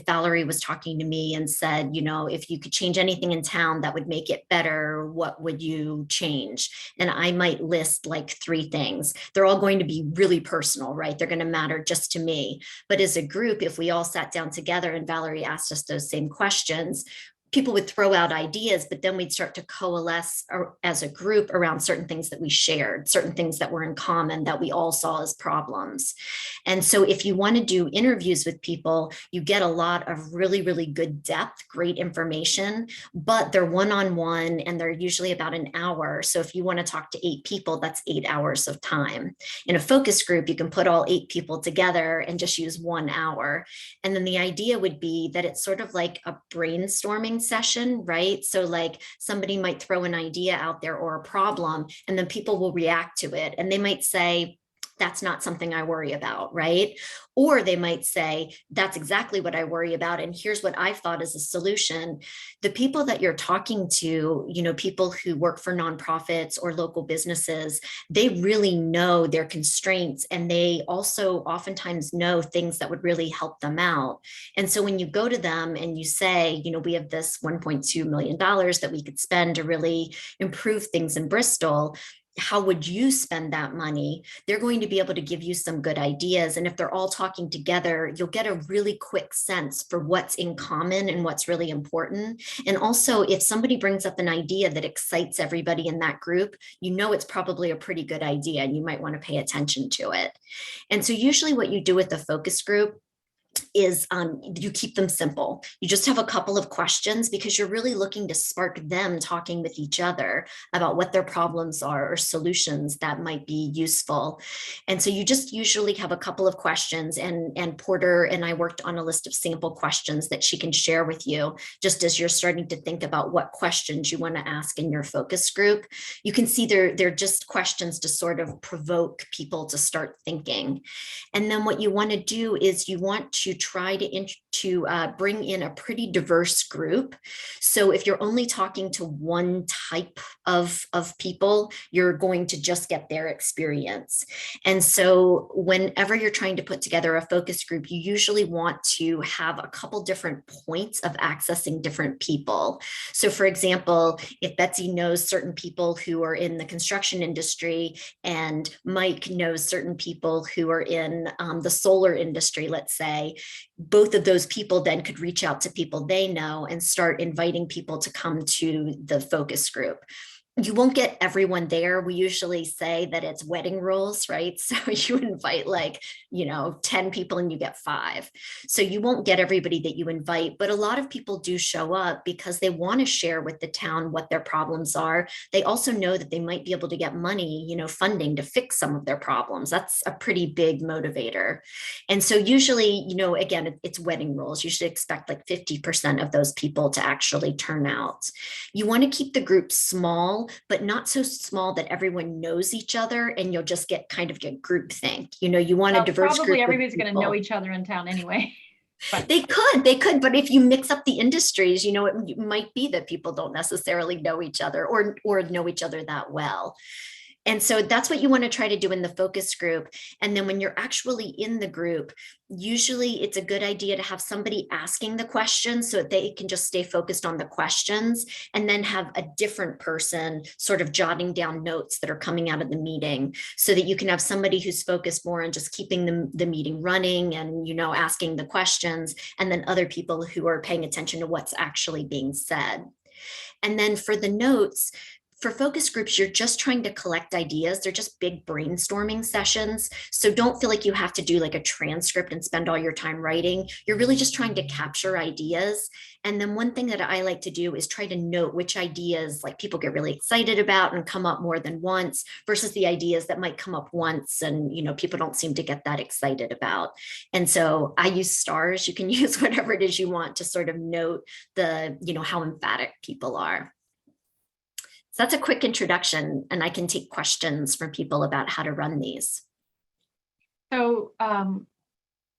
Valerie was talking to me and said, if you could change anything in town that would make it better, what would you change? And I might list like 3 things. They're all going to be really personal, right? They're going to matter just to me. But as a group, if we all sat down together and Valerie asked us those same questions, people would throw out ideas, but then we'd start to coalesce as a group around certain things that we shared, certain things that were in common that we all saw as problems. And so if you want to do interviews with people, you get a lot of really, really good depth, great information, but they're one-on-one and they're usually about an hour. So if you want to talk to 8 people, that's 8 hours of time. In a focus group, you can put all 8 people together and just use 1 hour. And then the idea would be that it's sort of like a brainstorming session, right? So like somebody might throw an idea out there or a problem, and then people will react to it. And they might say, that's not something I worry about, right? Or they might say, that's exactly what I worry about. And here's what I've thought is a solution. The people that you're talking to, people who work for nonprofits or local businesses, they really know their constraints. And they also oftentimes know things that would really help them out. And so when you go to them and you say, we have this $1.2 million that we could spend to really improve things in Bristol, how would you spend that money? They're going to be able to give you some good ideas. And if they're all talking together, you'll get a really quick sense for what's in common and what's really important. And also, if somebody brings up an idea that excites everybody in that group, it's probably a pretty good idea and you might want to pay attention to it. And so usually what you do with the focus group is you keep them simple. You just have a couple of questions because you're really looking to spark them talking with each other about what their problems are or solutions that might be useful. And so you just usually have a couple of questions, and Porter and I worked on a list of sample questions that she can share with you just as you're starting to think about what questions you want to ask in your focus group. You can see they're just questions to sort of provoke people to start thinking. And then what you want to do is you want to try to bring in a pretty diverse group. So if you're only talking to one type of people, you're going to just get their experience. And so whenever you're trying to put together a focus group, you usually want to have a couple different points of accessing different people. So for example, if Betsy knows certain people who are in the construction industry and Mike knows certain people who are in the solar industry, let's say, both of those people then could reach out to people they know and start inviting people to come to the focus group. you won't get everyone there. We usually say that it's wedding rules, right? So you invite like, 10 people and you get 5. So you won't get everybody that you invite, but a lot of people do show up because they want to share with the town what their problems are. They also know that they might be able to get money, funding to fix some of their problems. That's a pretty big motivator. And so usually, again, it's wedding rules. You should expect like 50% of those people to actually turn out. You want to keep the group small, but not so small that everyone knows each other and you'll just get kind of get groupthink. You want a diverse group. Probably everybody's going to know people. each other in town anyway. But They could, but if you mix up the industries, it might be that people don't necessarily know each other or know each other that well. And so that's what you want to try to do in the focus group. And then when you're actually in the group, usually it's a good idea to have somebody asking the questions so that they can just stay focused on the questions, and then have a different person sort of jotting down notes that are coming out of the meeting, so that you can have somebody who's focused more on just keeping the meeting running and, asking the questions, and then other people who are paying attention to what's actually being said. And then for the notes, for focus groups, you're just trying to collect ideas. They're just big brainstorming sessions. So don't feel like you have to do like a transcript and spend all your time writing. You're really just trying to capture ideas. And then one thing that I like to do is try to note which ideas like people get really excited about and come up more than once, versus the ideas that might come up once and people don't seem to get that excited about. And so I use stars. You can use whatever it is you want to sort of note the, how emphatic people are. So that's a quick introduction, and I can take questions from people about how to run these. So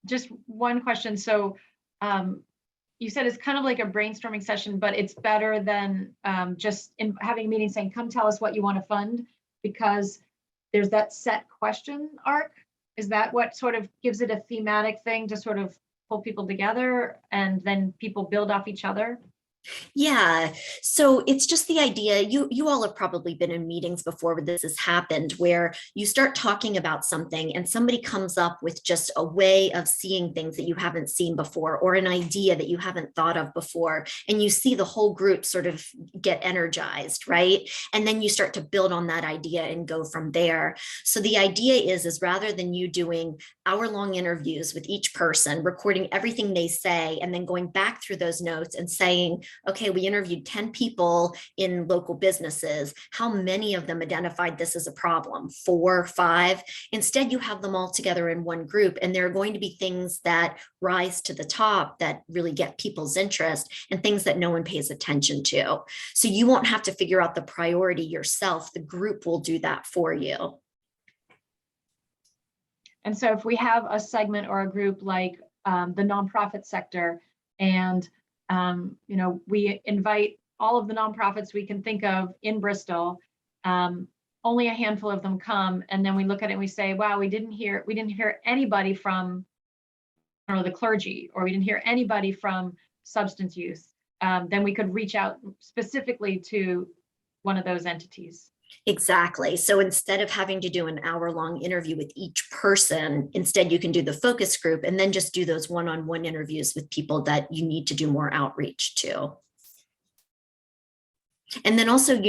just one question. So you said it's kind of like a brainstorming session, but it's better than just having a meeting saying, come tell us what you want to fund, because there's that set question arc. Is that what sort of gives it a thematic thing to sort of pull people together and then people build off each other? Yeah, so it's just the idea, you all have probably been in meetings before where this has happened, where you start talking about something and somebody comes up with just a way of seeing things that you haven't seen before, or an idea that you haven't thought of before, and you see the whole group sort of get energized, right? And then you start to build on that idea and go from there. So the idea is rather than you doing hour-long interviews with each person, recording everything they say, and then going back through those notes and saying, okay, we interviewed 10 people in local businesses. How many of them identified this as a problem? 4, 5? Instead, you have them all together in one group, and there are going to be things that rise to the top that really get people's interest, and things that no one pays attention to. So you won't have to figure out the priority yourself. The group will do that for you. And so if we have a segment or a group like the nonprofit sector, and we invite all of the nonprofits we can think of in Bristol, only a handful of them come, and then we look at it and we say, wow, we didn't hear anybody from the clergy, or we didn't hear anybody from substance use. Then we could reach out specifically to one of those entities. Exactly. So instead of having to do an hour-long interview with each person, instead you can do the focus group and then just do those one-on-one interviews with people that you need to do more outreach to. And then also,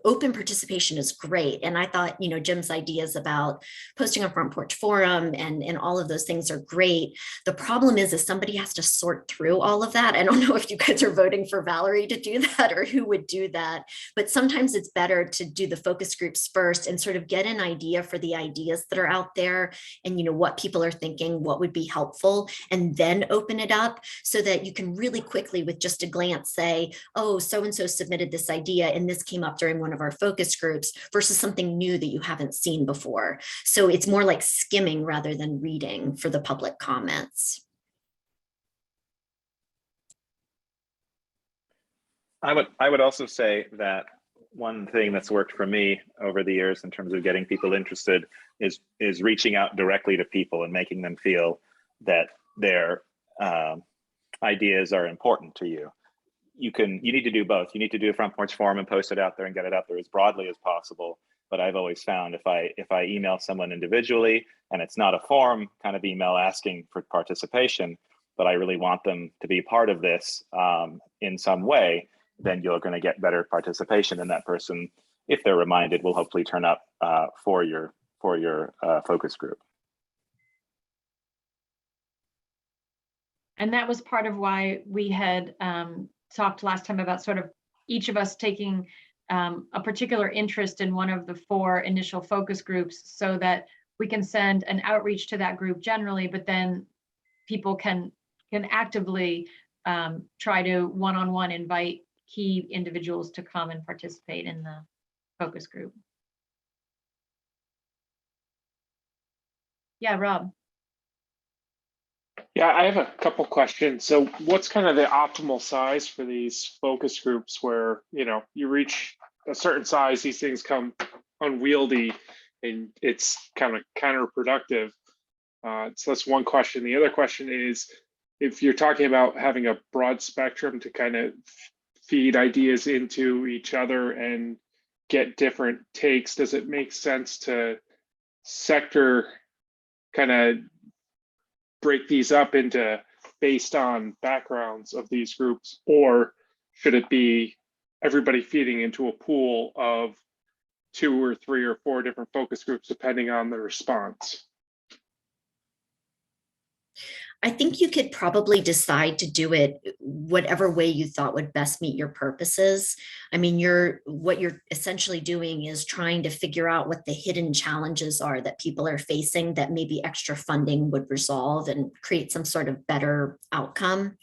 open participation is great. And I thought, Jim's ideas about posting on Front Porch Forum and all of those things are great. The problem is somebody has to sort through all of that. I don't know if you guys are voting for Valerie to do that or who would do that, but sometimes it's better to do the focus groups first and sort of get an idea for the ideas that are out there and, what people are thinking, what would be helpful, and then open it up so that you can really quickly, with just a glance, say, oh, so-and-so submitted this idea and this came up during one of our focus groups, versus something new that you haven't seen before. So it's more like skimming rather than reading for the public comments. I would also say that one thing that's worked for me over the years in terms of getting people interested is reaching out directly to people and making them feel that their ideas are important to you. You need to do both. You need to do a Front Porch Forum and post it out there and get it out there as broadly as possible. But I've always found if I email someone individually, and it's not a form kind of email asking for participation, but I really want them to be part of this in some way, then you're going to get better participation, and that person, if they're reminded, will hopefully turn up for your focus group. And that was part of why we had talked last time about sort of each of us taking a particular interest in one of the 4 initial focus groups, so that we can send an outreach to that group generally, but then people can actively try to one-on-one invite key individuals to come and participate in the focus group. Yeah, Rob. Yeah, I have a couple questions. So what's kind of the optimal size for these focus groups where, you reach a certain size, these things come unwieldy and it's kind of counterproductive? So that's one question. The other question is, if you're talking about having a broad spectrum to kind of feed ideas into each other and get different takes, does it make sense to sector kind of break these up into based on backgrounds of these groups, or should it be everybody feeding into a pool of 2 or 3 or 4 different focus groups depending on the response? I think you could probably decide to do it whatever way you thought would best meet your purposes. I mean, what you're essentially doing is trying to figure out what the hidden challenges are that people are facing that maybe extra funding would resolve and create some sort of better outcome.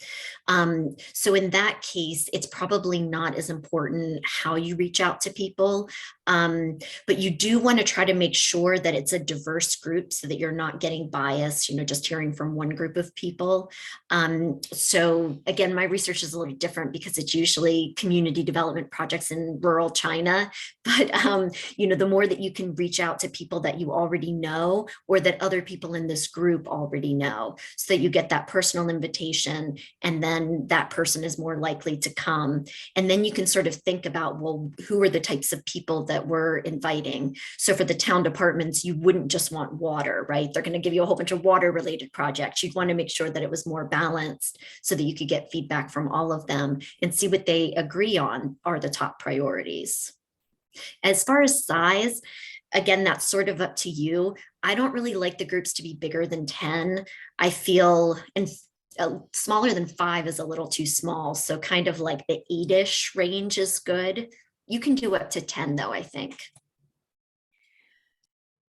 So in that case, it's probably not as important how you reach out to people, but you do want to try to make sure that it's a diverse group so that you're not getting biased, just hearing from one group of people. So again, my research is a little different because it's usually community development projects in rural China. But the more that you can reach out to people that you already know, or that other people in this group already know, so that you get that personal invitation, and then that person is more likely to come. And then you can sort of think about, well, who are the types of people that we're inviting? So for the town departments, you wouldn't just want water, right? They're going to give you a whole bunch of water related projects. You'd want to make sure that it was more balanced so that you could get feedback from all of them and see what they agree on are the top priorities. As far as size, again, that's sort of up to you. I don't really like the groups to be bigger than 10. I feel, and smaller than 5 is a little too small. So kind of like the 8-ish range is good. You can do up to 10 though, I think.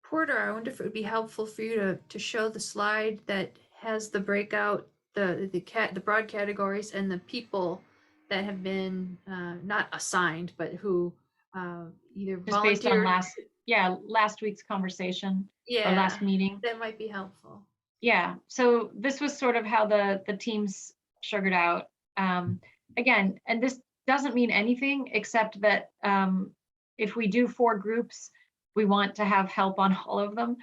Porter, I wonder if it would be helpful for you to show the slide that has the breakout, the broad categories and the people that have been not assigned, but who either Just based on volunteered. last week's conversation or Yeah, last meeting. that might be helpful. Yeah, so this was sort of how the teams sugared out. Again, and this doesn't mean anything except that if we do 4 groups, we want to have help on all of them.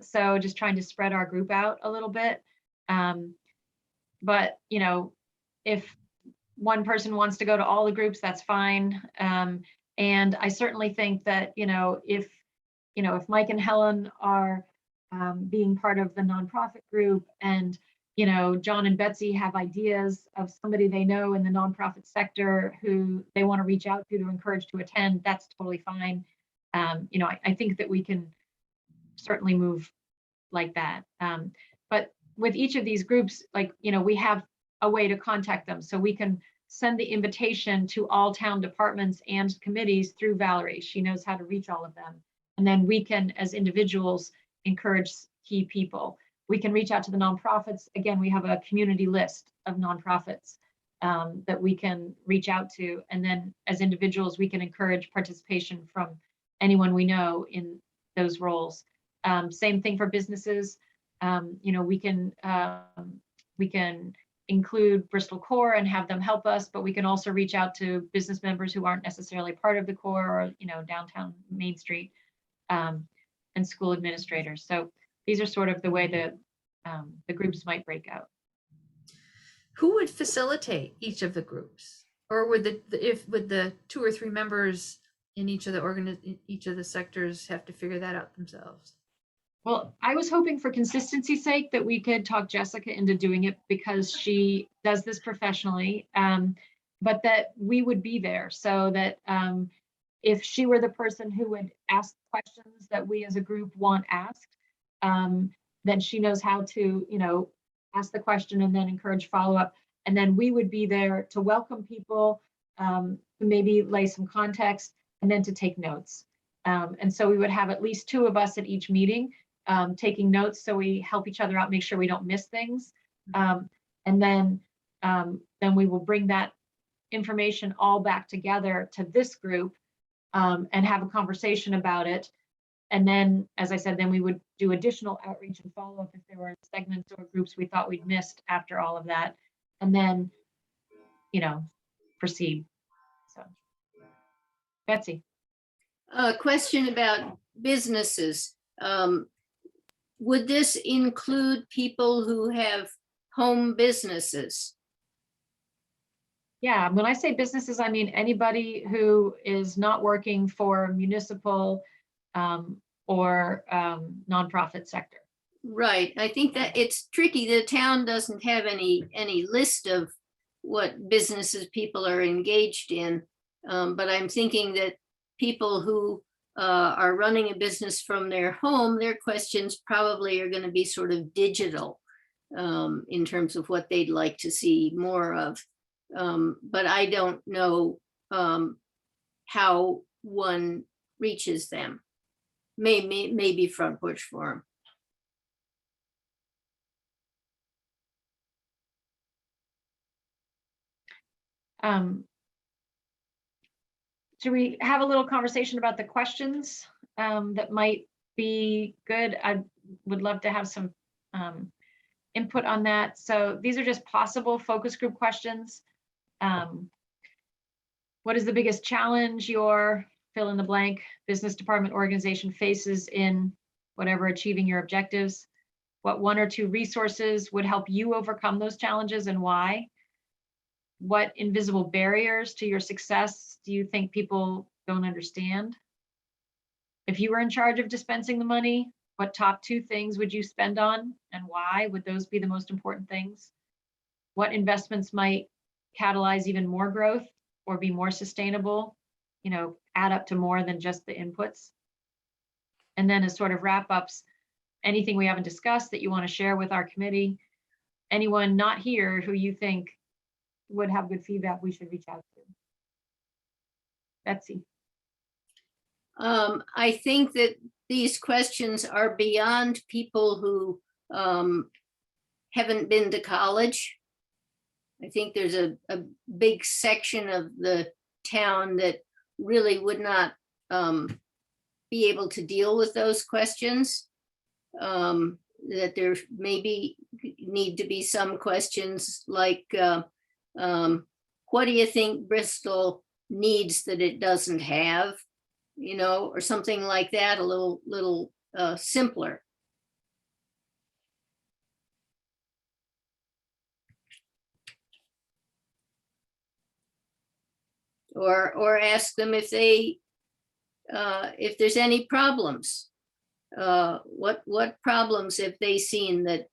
So just trying to spread our group out a little bit. But, if one person wants to go to all the groups, that's fine. And I certainly think that, if Mike and Helen are being part of the nonprofit group, and John and Betsy have ideas of somebody they know in the nonprofit sector who they want to reach out to encourage to attend, that's totally fine. I think that we can certainly move like that. But with each of these groups, we have a way to contact them. So we can send the invitation to all town departments and committees through Valerie. She knows how to reach all of them. And then we can, as individuals, encourage key people. We can reach out to the nonprofits. Again, we have a community list of nonprofits that we can reach out to. And then as individuals, we can encourage participation from anyone we know in those roles. Same thing for businesses. We can include Bristol Core and have them help us, but we can also reach out to business members who aren't necessarily part of the core, or downtown Main Street, and school administrators. So these are sort of the way the groups might break out. Who would facilitate each of the groups, or would the 2 or 3 members in each of the sectors have to figure that out themselves? Well, I was hoping for consistency's sake that we could talk Jessica into doing it because she does this professionally. but that we would be there so that if she were the person who would ask questions that we as a group want asked, then she knows how to, ask the question and then encourage follow-up. And then we would be there to welcome people, to maybe lay some context, and then to take notes. And so we would have at least 2 of us at each meeting taking notes, so we help each other out, make sure we don't miss things. And then we will bring that information all back together to this group and have a conversation about it. And then, as I said, then we would do additional outreach and follow-up if there were segments or groups we thought we'd missed after all of that. And then, proceed. So, Betsy. A question about businesses. Would this include people who have home businesses? Yeah, when I say businesses, I mean anybody who is not working for municipal or nonprofit sector. Right. I think that it's tricky. The town doesn't have any list of what businesses people are engaged in. But I'm thinking that people who are running a business from their home, their questions probably are going to be sort of digital in terms of what they'd like to see more of. But I don't know how one reaches them. Maybe Front Porch Forum. Should we have a little conversation about the questions that might be good? I would love to have some input on that. So these are just possible focus group questions. What is the biggest challenge your fill in the blank business department organization faces in whatever achieving your objectives? What 1 or 2 resources would help you overcome those challenges and why? What invisible barriers to your success do you think people don't understand? If you were in charge of dispensing the money, what top 2 things would you spend on and why? Would those be the most important things? What investments might catalyze even more growth or be more sustainable, add up to more than just the inputs? And then as sort of wrap-ups, anything we haven't discussed that you want to share with our committee, anyone not here who you think would have good feedback we should reach out to. Betsy. I think that these questions are beyond people who haven't been to college. I think there's a big section of the town that really would not be able to deal with those questions. That there maybe need to be some questions like, what do you think Bristol needs that it doesn't have? Or something like that, a little simpler. Or ask them if there's any problems. What problems have they seen that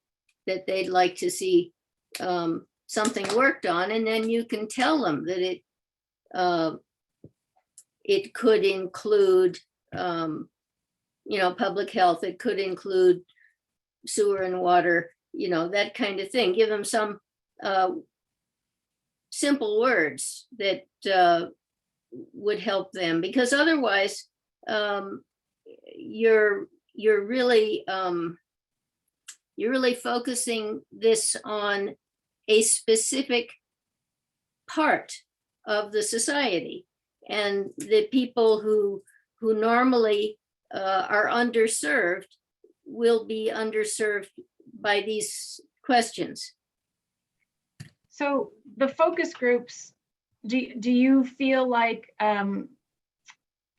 they'd like to see something worked on, and then you can tell them that it could include public health, it could include sewer and water, that kind of thing. Give them some simple words that would help them, because otherwise you're really focusing this on a specific part of the society, and the people who normally are underserved will be underserved by these questions. So the focus groups, do you feel like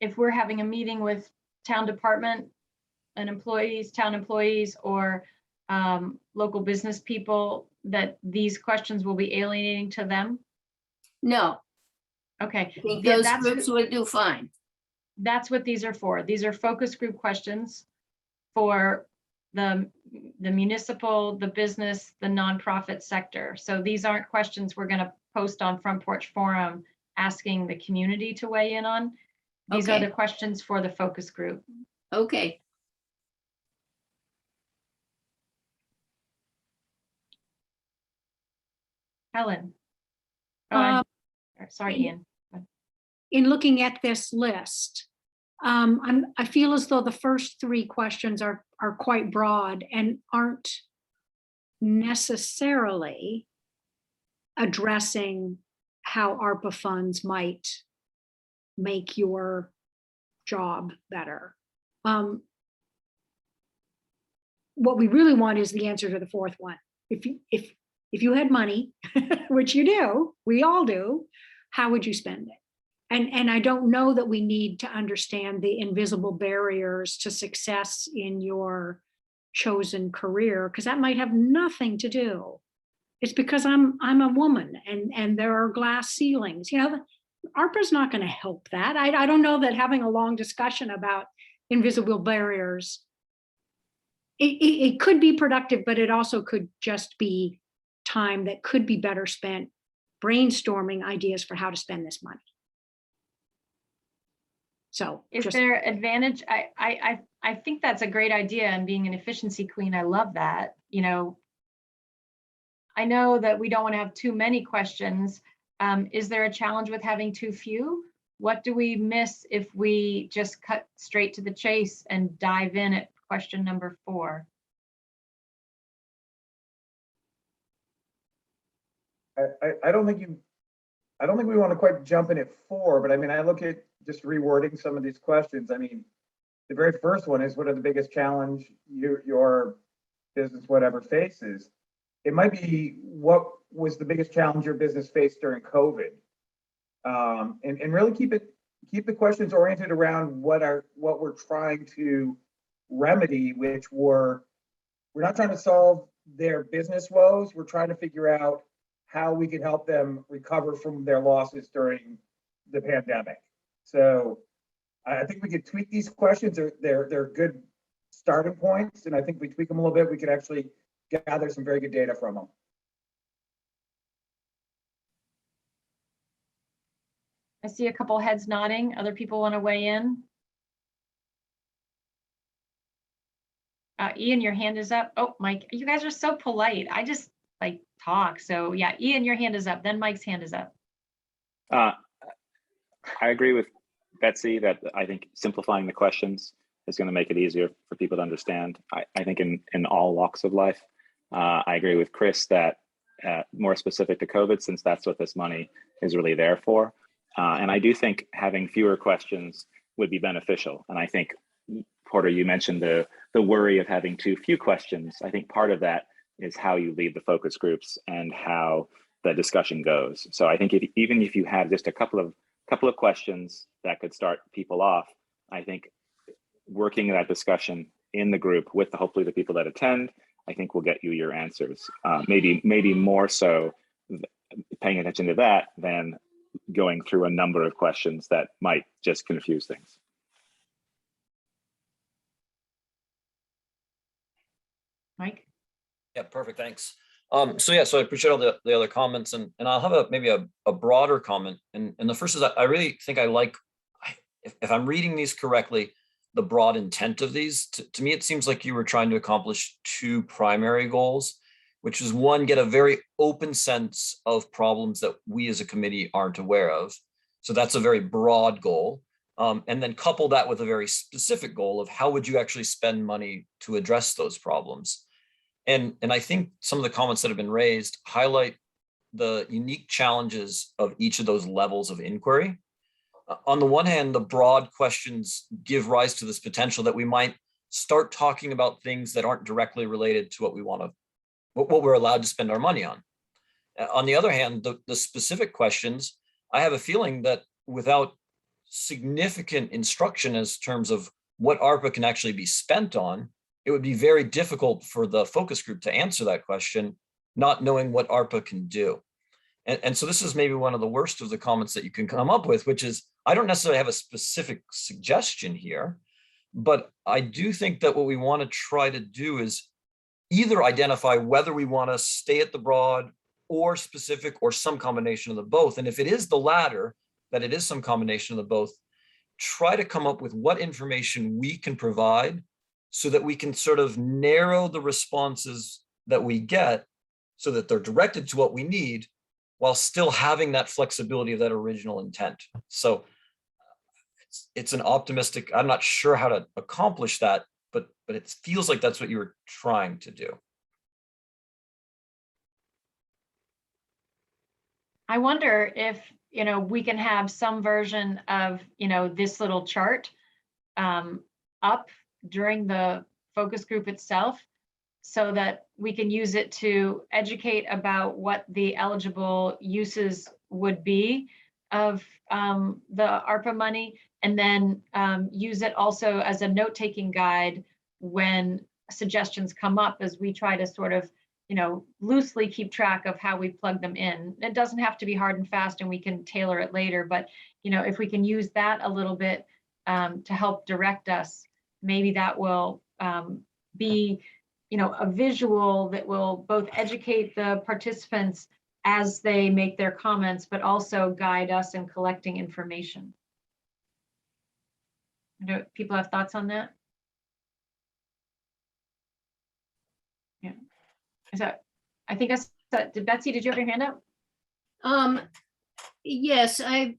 if we're having a meeting with town department and employees, town employees, or local business people, that these questions will be alienating to them? No. Okay. I think those groups would do fine. That's what these are for. These are focus group questions for the municipal, the business, the nonprofit sector. So these aren't questions we're going to post on Front Porch Forum asking the community to weigh in on. These are Okay. the questions for the focus group. Okay, Helen. Oh, Um, sorry, in- Ian. In looking at this list, I feel as though the first three questions are quite broad and aren't necessarily addressing how ARPA funds might make your job better. What we really want is the answer to the fourth one. If you had money, which you do, we all do, how would you spend it? And I don't know that we need to understand the invisible barriers to success in your chosen career, because that might have nothing to do. It's because I'm a woman and there are glass ceilings. You know, ARPA's not going to help that. I don't know that having a long discussion about invisible barriers, it could be productive, but it also could just be time that could be better spent brainstorming ideas for how to spend this money. So Is just, there advantage? I think that's a great idea, and being an efficiency queen, I love that. You know, I know that we don't want to have too many questions. Is there a challenge with having too few? What do we miss if we just cut straight to the chase and dive in at question number 4? I don't think we want to quite jump in at 4, but I mean, I look at just rewording some of these questions. I mean, the very first one is, what are the biggest challenge your business, whatever, faces? It might be, what was the biggest challenge your business faced during COVID? And really keep the questions oriented around what we're trying to remedy, which we're not trying to solve their business woes. We're trying to figure out how we can help them recover from their losses during the pandemic. So I think we could tweak these questions. They're good starting points, and I think if we tweak them a little bit, we could actually gather some very good data from them. I see a couple heads nodding. Other people want to weigh in? Ian, your hand is up. Oh, Mike, you guys are so polite. I just like talk. So yeah, Ian, your hand is up. Then Mike's hand is up. I agree with Betsy that I think simplifying the questions is going to make it easier for people to understand. I think in all walks of life. I agree with Chris that more specific to COVID, since that's what this money is really there for. And I do think having fewer questions would be beneficial. And I think, Porter, you mentioned the worry of having too few questions. I think part of that is how you lead the focus groups and how the discussion goes. So I think even if you have just a couple of questions that could start people off, I think working that discussion in the group with hopefully the people that attend, I think will get you your answers. Maybe more so paying attention to that than going through a number of questions that might just confuse things. Mike? Yeah, perfect. Thanks. So I appreciate all the other comments, and I'll have maybe a broader comment. And the first is, I really think I like, if I'm reading these correctly, the broad intent of these. To me, it seems like you were trying to accomplish two primary goals, which is one, get a very open sense of problems that we as a committee aren't aware of. So that's a very broad goal. And then couple that with a very specific goal of how would you actually spend money to address those problems. And I think some of the comments that have been raised highlight the unique challenges of each of those levels of inquiry. On the one hand, the broad questions give rise to this potential that we might start talking about things that aren't directly related to what we're allowed to spend our money on. On the other hand, the specific questions, I have a feeling that without significant instruction as terms of what ARPA can actually be spent on, it would be very difficult for the focus group to answer that question, not knowing what ARPA can do. And so this is maybe one of the worst of the comments that you can come up with, which is, I don't necessarily have a specific suggestion here, But I do think that what we want to try to do is either identify whether we want to stay at the broad or specific or some combination of the both. And if it is the latter, that it is some combination of the both, try to come up with what information we can provide so that we can sort of narrow the responses that we get so that they're directed to what we need while still having that flexibility of that original intent. So it's an optimistic, I'm not sure how to accomplish that, but it feels like that's what you were trying to do. I wonder if, we can have some version of, this little chart up during the focus group itself so that we can use it to educate about what the eligible uses would be of the ARPA money, and then use it also as a note-taking guide when suggestions come up as we try to sort of, loosely keep track of how we plug them in. It doesn't have to be hard and fast and we can tailor it later, but, if we can use that a little bit to help direct us, maybe that will be, a visual that will both educate the participants as they make their comments, but also guide us in collecting information. Do people have thoughts on that? Yeah. I think did Betsy, did you have your hand up? Yes, I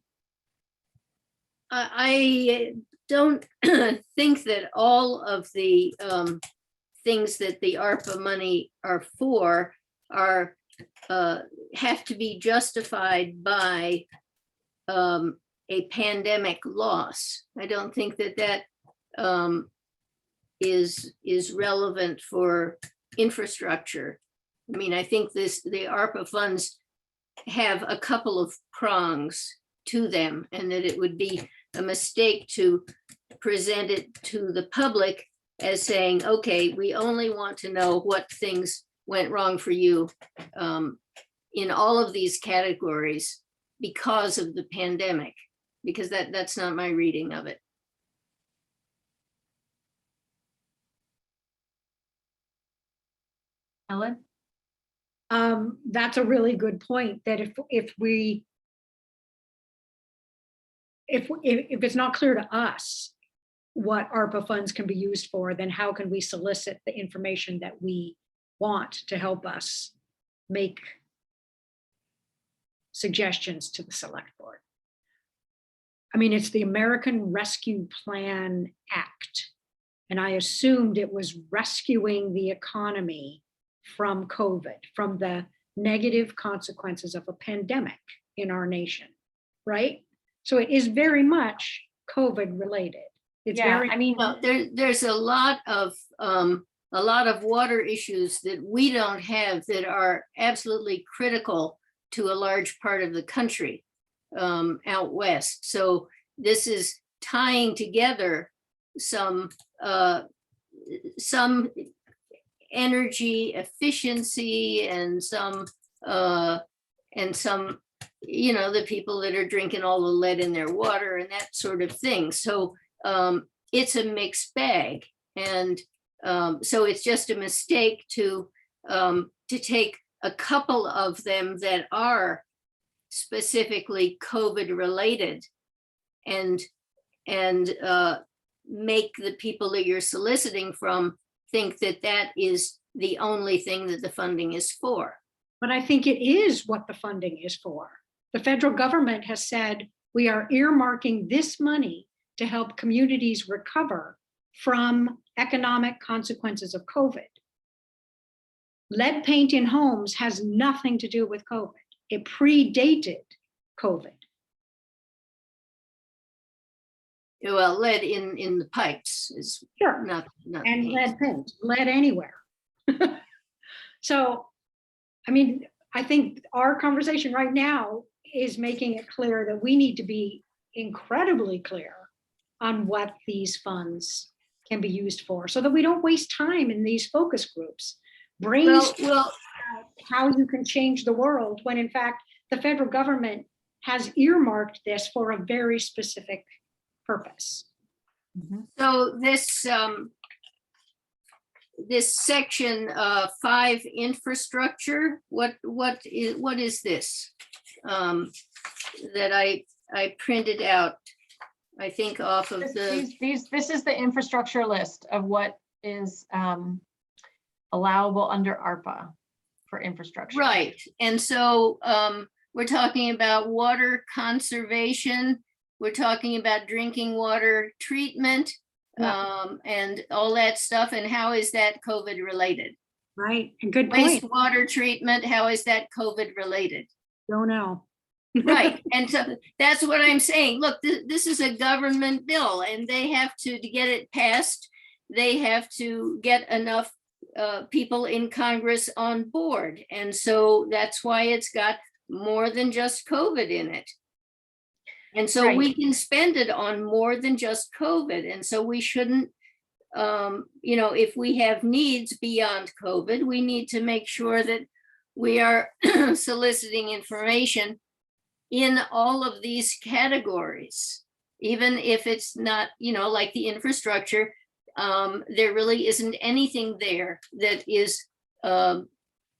don't think that all of the things that the ARPA money are for are have to be justified by a pandemic loss. I don't think that is relevant for infrastructure. I mean, I think the ARPA funds have a couple of prongs to them, and that it would be a mistake to present it to the public as saying, okay, we only want to know what things went wrong for you in all of these categories because of the pandemic, because that's not my reading of it. Ellen? That's a really good point, that if it's not clear to us what ARPA funds can be used for, then how can we solicit the information that we want to help us make suggestions to the select board? I mean, it's the American Rescue Plan Act, and I assumed it was rescuing the economy from COVID, from the negative consequences of a pandemic in our nation, right? So it is very much COVID related. It's very, I mean, there's a lot of water issues that we don't have that are absolutely critical to a large part of the country out west. So this is tying together some energy efficiency and some the people that are drinking all the lead in their water and that sort of thing. So it's a mixed bag, and so it's just a mistake to take a couple of them that are specifically COVID related and make the people that you're soliciting from think that that is the only thing that the funding is for. but I think it is what the funding is for. The federal government has said, we are earmarking this money to help communities recover from economic consequences of COVID. Lead paint in homes has nothing to do with COVID. It predated COVID. Well, lead in the pipes is Sure. not And paint. lead paint, lead anywhere. So, I mean, I think our conversation right now is making it clear that we need to be incredibly clear on what these funds can be used for, so that we don't waste time in these focus groups. Well, How you can change the world, when in fact, the federal government has earmarked this for a very specific purpose. So this section 5 infrastructure, what is this? That I printed out, I think off of the, This is the infrastructure list of what is allowable under ARPA for infrastructure. right. And so we're talking about water conservation. We're talking about drinking water treatment and all that stuff. And how is that COVID related? Right, a good point. Wastewater treatment, how is that COVID related? Don't know. Right, and so that's what I'm saying. Look, this is a government bill and they have to get it passed. They have to get enough people in Congress on board. And so that's why it's got more than just COVID in it. And so we can spend it on more than just COVID. And so we shouldn't, if we have needs beyond COVID, we need to make sure that we are soliciting information in all of these categories, even if it's not, like the infrastructure, there really isn't anything there that is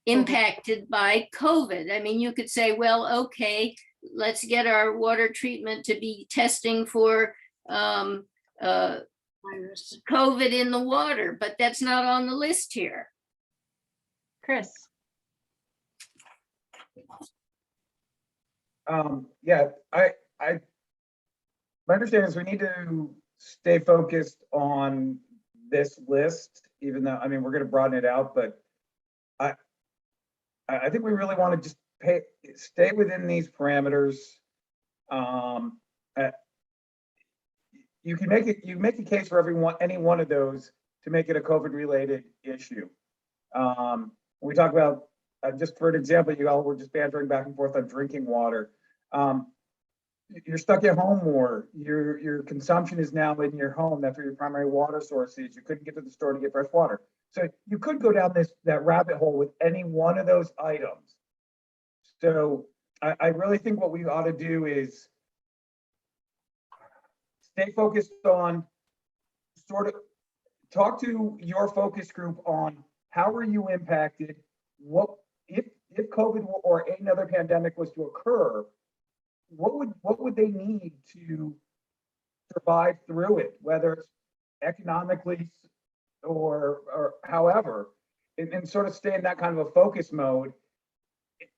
impacted by COVID. I mean, you could say, well, okay, let's get our water treatment to be testing for COVID in the water, but that's not on the list here. Chris. Yeah, my understanding is we need to stay focused on this list, even though, I mean, we're going to broaden it out, but I think we really want to just stay within these parameters. You can make a case for any one of those to make it a COVID related issue. When we talk about, just for an example, you all were just bantering back and forth on drinking water. You're stuck at home more. Your consumption is now in your home. That's where your primary water source is. You couldn't get to the store to get fresh water. So you could go down that rabbit hole with any one of those items. So I really think what we ought to do is stay focused on, sort of talk to your focus group on how are you impacted? What if COVID or another pandemic was to occur, what would they need to survive through it, whether it's economically or however, and sort of stay in that kind of a focus mode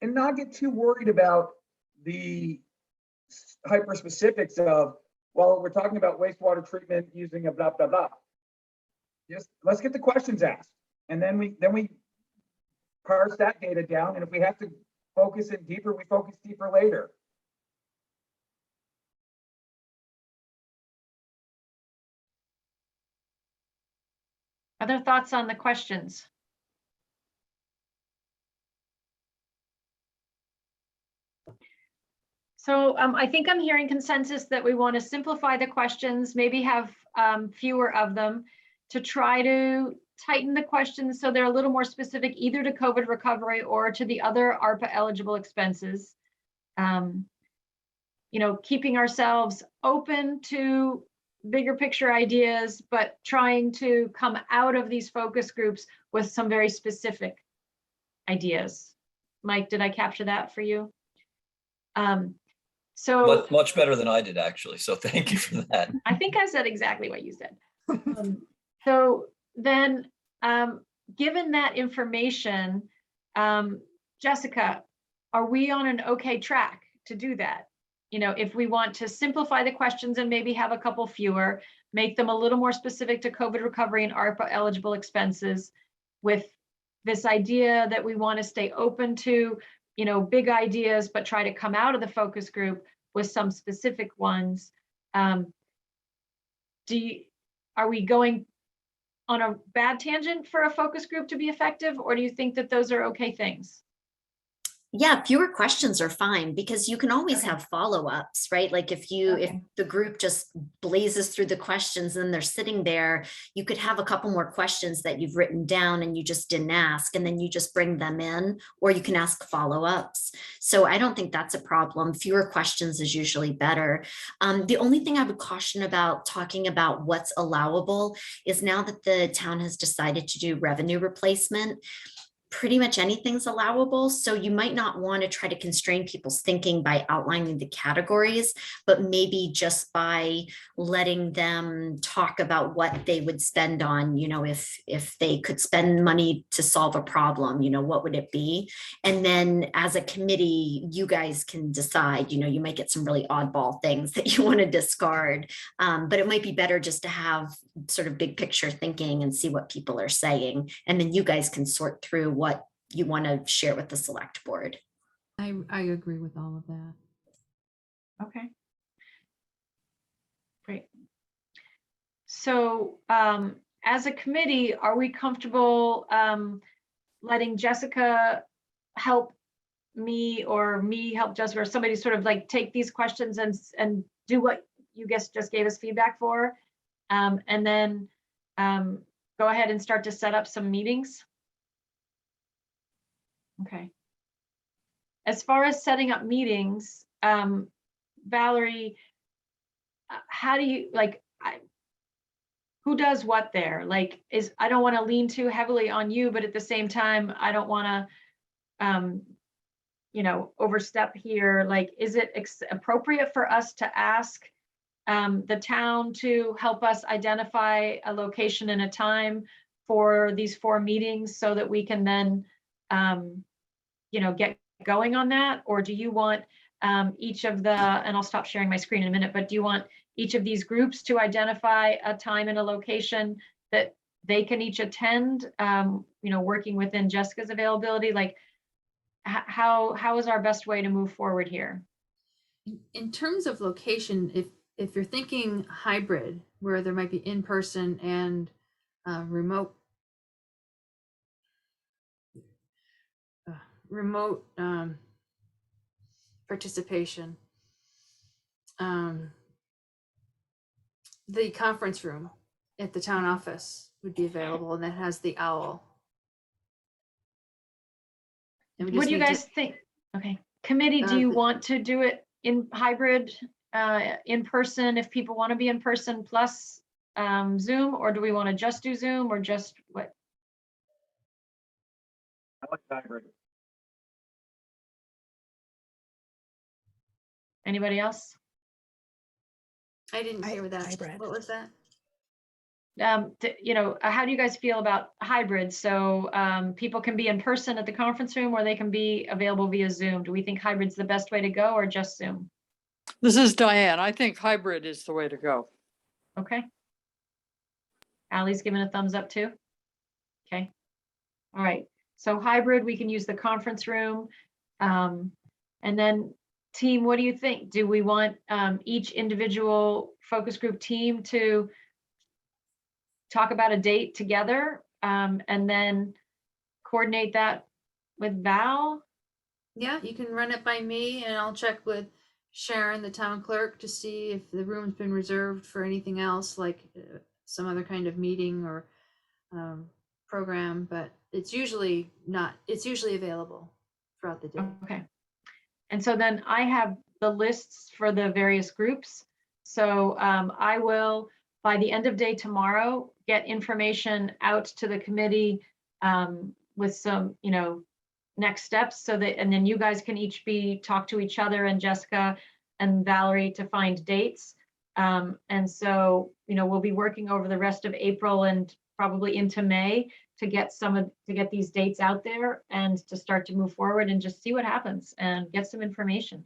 and not get too worried about the hyper specifics of, well, we're talking about wastewater treatment using a blah, blah, blah. Just let's get the questions asked. And then we parse that data down. And if we have to focus it deeper, we focus deeper later. Other thoughts on the questions? So I think I'm hearing consensus that we want to simplify the questions, maybe have fewer of them, to try to tighten the questions so they're a little more specific either to COVID recovery or to the other ARPA eligible expenses. Keeping ourselves open to bigger picture ideas, but trying to come out of these focus groups with some very specific ideas. Mike, did I capture that for you? So much better than I did, actually. So thank you for that. I think I said exactly what you said. So then, given that information, Jessica, are we on an okay track to do that? If we want to simplify the questions and maybe have a couple fewer, make them a little more specific to COVID recovery and ARPA eligible expenses, with this idea that we want to stay open to, big ideas, but try to come out of the focus group with some specific ones. Are we going on a bad tangent for a focus group to be effective, or do you think that those are okay things? Yeah, fewer questions are fine because you can always Okay. have follow-ups, right? Like if Okay. the group just blazes through the questions and they're sitting there, you could have a couple more questions that you've written down and you just didn't ask, and then you just bring them in, or you can ask follow-ups. So I don't think that's a problem. Fewer questions is usually better. The only thing I would caution about talking about what's allowable is now that the town has decided to do revenue replacement, pretty much anything's allowable. So you might not want to try to constrain people's thinking by outlining the categories, but maybe just by letting them talk about what they would spend on, if they could spend money to solve a problem, what would it be? And then as a committee, you guys can decide, you might get some really oddball things that you want to discard. But it might be better just to have sort of big picture thinking and see what people are saying. And then you guys can sort through what you want to share with the select board. I agree with all of that. Okay. Great. So as a committee, are we comfortable letting Jessica help me, or me help Jessica, or somebody sort of like take these questions and do what you guys just gave us feedback for? And then go ahead and start to set up some meetings? Okay. As far as setting up meetings, Valerie, how do you who does what there? I don't want to lean too heavily on you, but at the same time, I don't want to, overstep here. Is it appropriate for us to ask the town to help us identify a location and a time for these 4 meetings so that we can then get going on that? Or do you want each of the, and I'll stop sharing my screen in a minute, but do you want each of these groups to identify a time and a location that they can each attend, working within Jessica's availability? How is our best way to move forward here? In terms of location, if you're thinking hybrid, where there might be in-person and remote participation, the conference room at the town office would be available, and that has the owl. And we What just do you need to- guys think? Okay, committee, do you want to do it in hybrid, in person, if people want to be in person plus Zoom, or do we want to just do Zoom, or just what? I like hybrid. Anybody else? I didn't hear that. What was that? How do you guys feel about hybrid? So people can be in person at the conference room, or they can be available via Zoom. Do we think hybrid's the best way to go, or just Zoom? This is Diane. I think hybrid is the way to go. Okay. Ally's giving a thumbs up too. Okay. All right. So hybrid, we can use the conference room. And then team, what do you think? Do we want each individual focus group team to talk about a date together and then coordinate that with Val? Yeah, you can run it by me, and I'll check with Sharon, the town clerk, to see if the room's been reserved for anything else, like some other kind of meeting or program, but it's usually available throughout the day. Okay. And so then I have the lists for the various groups. So I will, by the end of day tomorrow, get information out to the committee with some, next steps, so that, and then you guys can each talk to each other, and Jessica and Valerie, to find dates. And so, we'll be working over the rest of April and probably into May to get these dates out there and to start to move forward and just see what happens and get some information.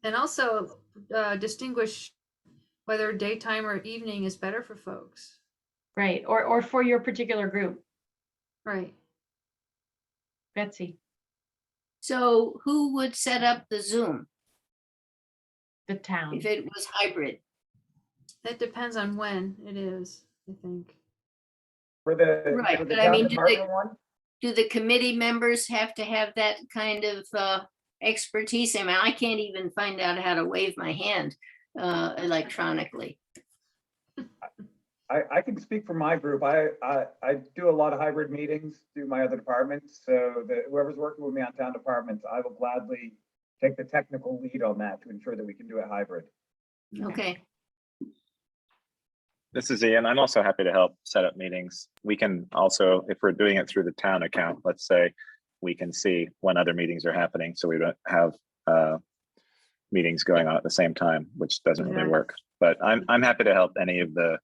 And also distinguish whether daytime or evening is better for folks. Right, or for your particular group. Right. Betsy. So who would set up the Zoom The town. if it was hybrid? That depends on when it is, I think. For the, Right, for the but I town mean, department one? do the committee members have to have that kind of expertise. I mean, I can't even find out how to wave my hand electronically. I can speak for my group. I do a lot of hybrid meetings through my other departments. So that whoever's working with me on town departments, I will gladly take the technical lead on that to ensure that we can do it hybrid. Okay. This is Ian. I'm also happy to help set up meetings. We can also, if we're doing it through the town account, let's say, we can see when other meetings are happening, so we don't have meetings going on at the same time, which doesn't really work. But I'm happy to help any of the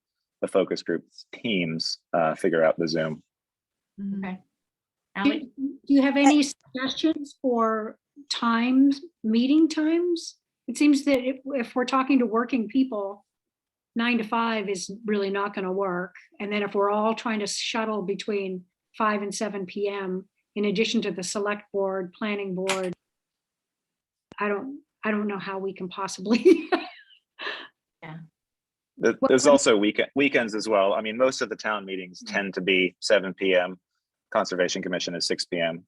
focus groups teams figure out the Zoom. Okay. Do Ally? you have any suggestions for times, meeting times? It seems that if we're talking to working people, 9 to 5 is really not going to work. And then if we're all trying to shuttle between 5 and 7 p.m., in addition to the select board, planning board, I don't know how we can possibly. There's also weekends as well. I mean, most of the town meetings tend to be 7 p.m. Conservation Commission is 6 p.m.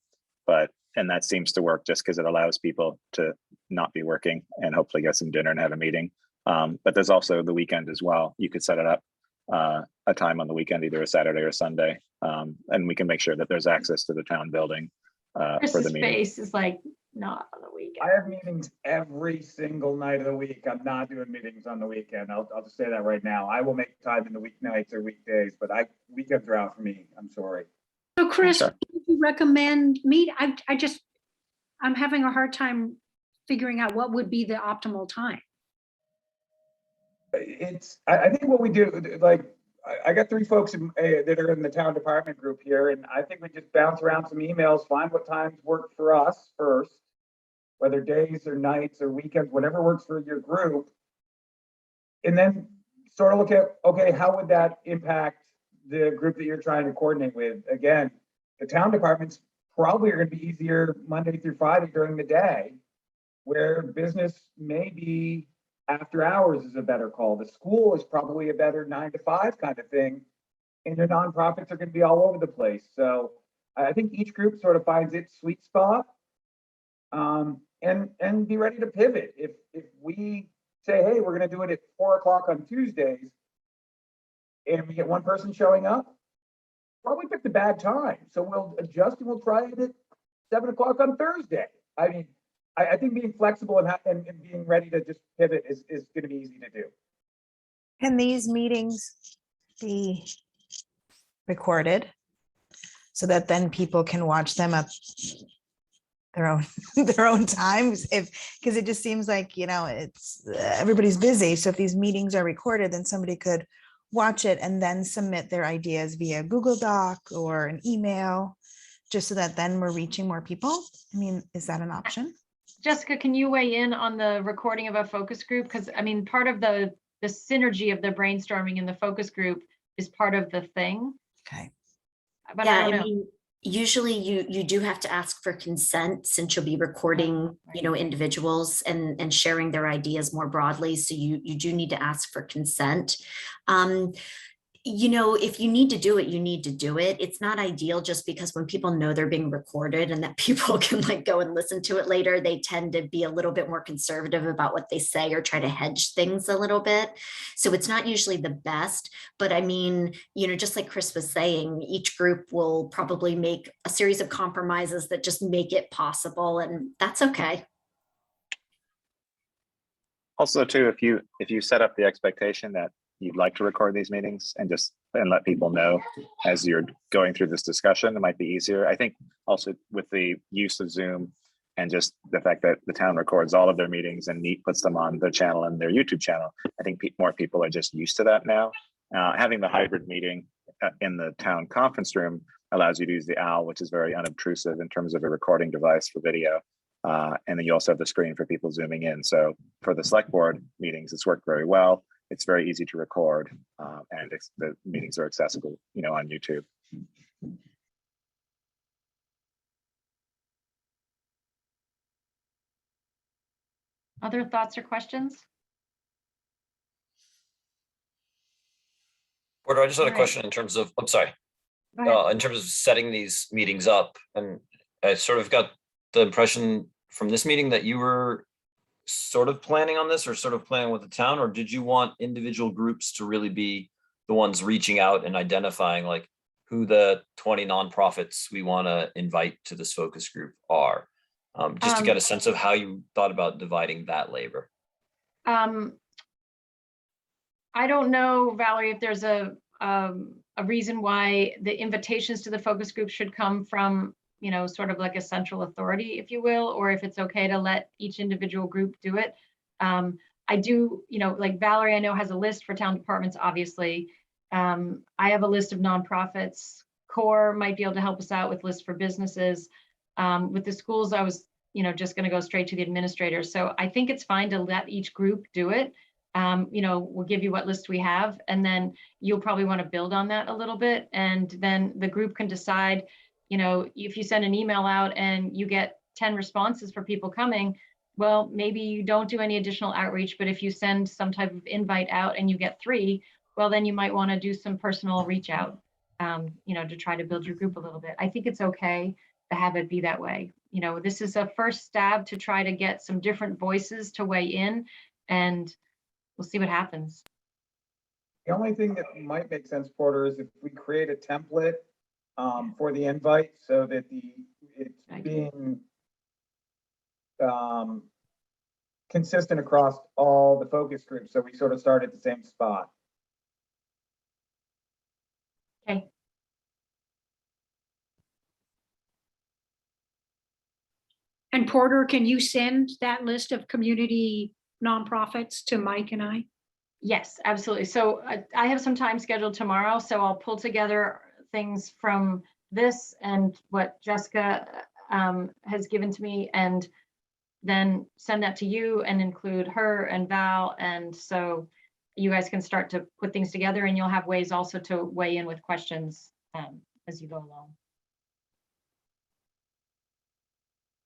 And that seems to work just because it allows people to not be working and hopefully get some dinner and have a meeting. But there's also the weekend as well. You could set it up a time on the weekend, either a Saturday or Sunday. And we can make sure that there's access to the town building for the Chris's meeting. face is like, not on the weekend. I have meetings every single night of the week. I'm not doing meetings on the weekend. I'll just say that right now. I will make time in the weeknights or weekdays, but weekends are out for me. I'm sorry. So Chris, Okay. would you recommend me? I'm having a hard time figuring out what would be the optimal time. I think what we do, like, I got 3 folks that are in the town department group here, and I think we just bounce around some emails, find what times work for us first, whether days or nights or weekends, whatever works for your group. And then sort of look at, okay, how would that impact the group that you're trying to coordinate with? Again, the town departments probably are going to be easier Monday through Friday during the day, where business may be after hours is a better call. The school is probably a better 9 to 5 kind of thing. And your nonprofits are going to be all over the place. So I think each group sort of finds its sweet spot. And be ready to pivot. If we say, hey, we're going to do it at 4 o'clock on Tuesdays, and we get one person showing up, probably picked a bad time. So we'll adjust and we'll try it at 7 o'clock on Thursday. I mean, I think being flexible and being ready to just pivot is going to be easy to do. Can these meetings be recorded so that then people can watch them at their own times? Because it just seems like, it's everybody's busy. So if these meetings are recorded, then somebody could watch it and then submit their ideas via Google Doc or an email, just so that then we're reaching more people. I mean, is that an option? Jessica, can you weigh in on the recording of a focus group? Because I mean, part of the synergy of the brainstorming in the focus group is part of the thing. Okay. But Yeah, I don't know. mean, usually you do have to ask for consent, since you'll be recording, individuals and sharing their ideas more broadly. So you do need to ask for consent. If you need to do it, you need to do it. It's not ideal, just because when people know they're being recorded and that people can go and listen to it later, they tend to be a little bit more conservative about what they say or try to hedge things a little bit. So it's not usually the best, but I mean, just like Chris was saying, each group will probably make a series of compromises that just make it possible, and that's okay. Also, too, if you set up the expectation that you'd like to record these meetings and let people know as you're going through this discussion, it might be easier. I think also with the use of Zoom and just the fact that the town records all of their meetings and puts them on their channel and their YouTube channel, I think more people are just used to that now. Having the hybrid meeting in the town conference room allows you to use the OWL, which is very unobtrusive in terms of a recording device for video. And then you also have the screen for people zooming in. So for the select board meetings, it's worked very well. It's very easy to record, and the meetings are accessible, on YouTube. Other thoughts or questions? Porter, I just had a All right. question in terms of, I'm sorry, Go ahead. in terms of setting these meetings up, and I sort of got the impression from this meeting that you were sort of planning on this or sort of planning with the town, or did you want individual groups to really be the ones reaching out and identifying like who the 20 nonprofits we want to invite to this focus group are? Just to get a sense of how you thought about dividing that labor. I don't know, Valerie, if there's a reason why the invitations to the focus group should come from, you know, sort of like a central authority, if you will, or if it's okay to let each individual group do it. I do, you know, like Valerie, I know has a list for town departments, obviously. I have a list of nonprofits. CORE might be able to help us out with lists for businesses. With the schools, I was, you know, just going to go straight to the administrator. So I think it's fine to let each group do it. You know, we'll give you what list we have, and then you'll probably want to build on that a little bit. And then the group can decide, you know, if you send an email out and you get 10 responses for people coming, well, maybe you don't do any additional outreach, but if you send some type of invite out and you get 3, well, then you might want to do some personal reach out, you know, to try to build your group a little bit. I think it's okay to have it be that way. You know, this is a first stab to try to get some different voices to weigh in, and we'll see what happens. The only thing that might make sense, Porter, is if we create a template for the invite so that it's being consistent across all the focus groups. So we sort of start at the same spot. Okay. And Porter, can you send that list of community nonprofits to Mike and I? Yes, absolutely. So I have some time scheduled tomorrow, so I'll pull together things from this and what Jessica has given to me, and then send that to you and include her and Val. And so you guys can start to put things together, and you'll have ways also to weigh in with questions as you go along.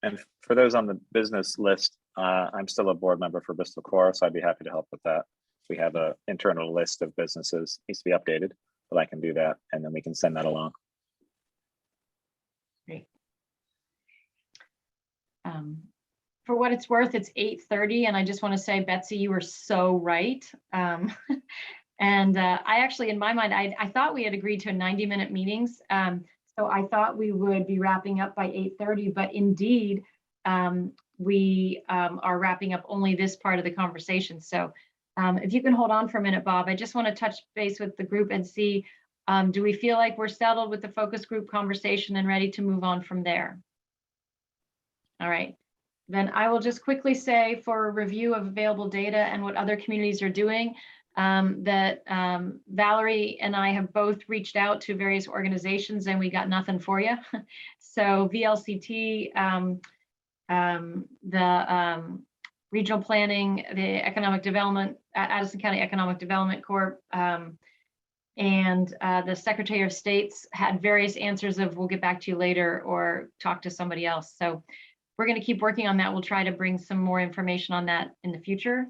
And for those on the business list, I'm still a board member for Bristol Core, so I'd be happy to help with that. We have an internal list of businesses, needs to be updated, but I can do that, and then we can send that along. Great. For what it's worth, it's 8:30, and I just want to say, Betsy, you were so right. And I actually, in my mind, I thought we had agreed to 90-minute meetings. So I thought we would be wrapping up by 8:30, but indeed, we are wrapping up only this part of the conversation. So if you can hold on for a minute, Bob, I just want to touch base with the group and see, do we feel like we're settled with the focus group conversation and ready to move on from there? All right. Then I will just quickly say, for a review of available data and what other communities are doing, that Valerie and I have both reached out to various organizations and we got nothing for you. So VLCT, the Regional Planning, the Economic Development, Addison County Economic Development Corp, and the Secretary of State's had various answers of we'll get back to you later or talk to somebody else. So we're going to keep working on that. We'll try to bring some more information on that in the future,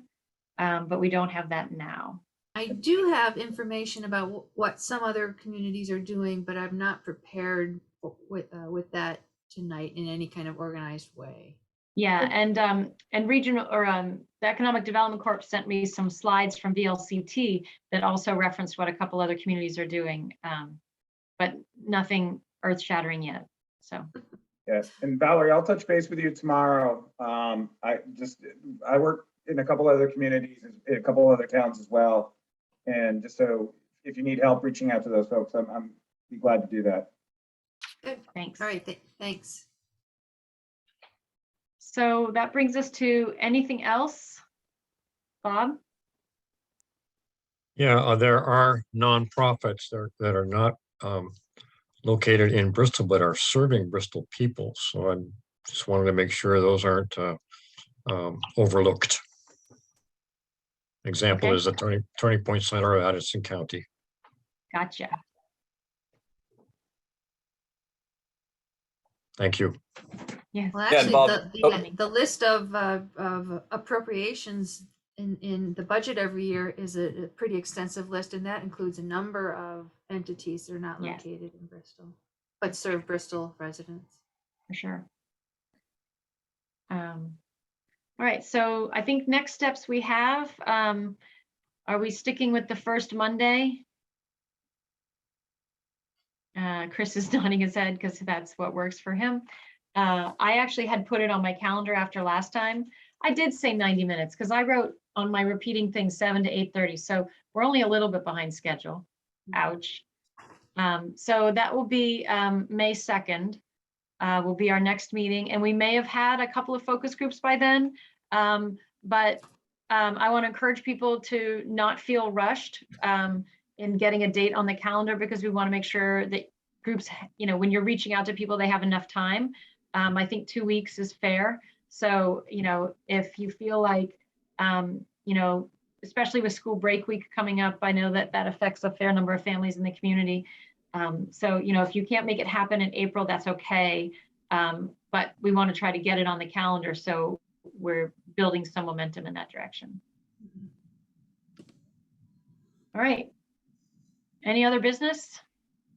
but we don't have that now. I do have information about what some other communities are doing, but I'm not prepared with that tonight in any kind of organized way. Yeah, and regional or the Economic Development Corp sent me some slides from VLCT that also referenced what a couple other communities are doing, but nothing earth-shattering yet. So. Yes, and Valerie, I'll touch base with you tomorrow. I work in a couple other communities, in a couple other towns as well, and just so if you need help reaching out to those folks, I'm be glad to do that. Good. Thanks. All right. Thanks. So that brings us to anything else, Bob? Yeah, there are nonprofits that are not located in Bristol, but are serving Bristol people. So I just wanted to make sure those aren't overlooked. Example Okay. is the Turning Point Center of Addison County. Gotcha. Thank you. Yes. Well, Yeah, actually, Bob- the list of appropriations in the budget every year is a pretty extensive list, and that includes a number of entities that are not Yes. located in Bristol, but serve Bristol residents. For sure. All right, so I think next steps we have, are we sticking with the first Monday? Chris is nodding his head because that's what works for him. I actually had put it on my calendar after last time. I did say 90 minutes because I wrote on my repeating thing 7 to 8:30. So we're only a little bit behind schedule. Ouch. So that will be May 2nd. Will be our next meeting, and we may have had a couple of focus groups by then. But I want to encourage people to not feel rushed in getting a date on the calendar, because we want to make sure that groups, when you're reaching out to people, they have enough time. I think 2 weeks is fair. So, if you feel like, especially with school break week coming up, I know that that affects a fair number of families in the community. So, if you can't make it happen in April, that's okay. But we want to try to get it on the calendar, so we're building some momentum in that direction. All right. Any other business?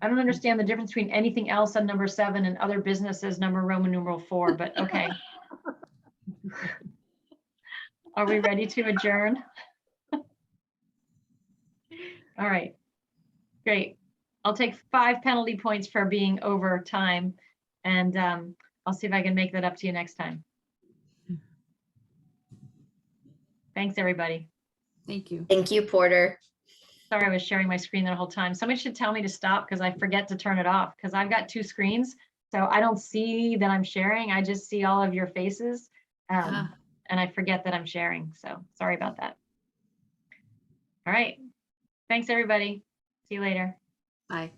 I don't understand the difference between anything else on number 7 and other businesses number Roman numeral 4, but okay. Are we ready to adjourn? All right, great. I'll take 5 penalty points for being over time, and I'll see if I can make that up to you next time. Thanks, everybody. Thank you. Thank you, Porter. Sorry, I was sharing my screen the whole time. Somebody should tell me to stop because I forget to turn it off, because I've got 2 screens. So I don't see that I'm sharing. I just see all of your faces. And I forget that I'm sharing. So sorry about that. All right. Thanks, everybody. See you later. Bye.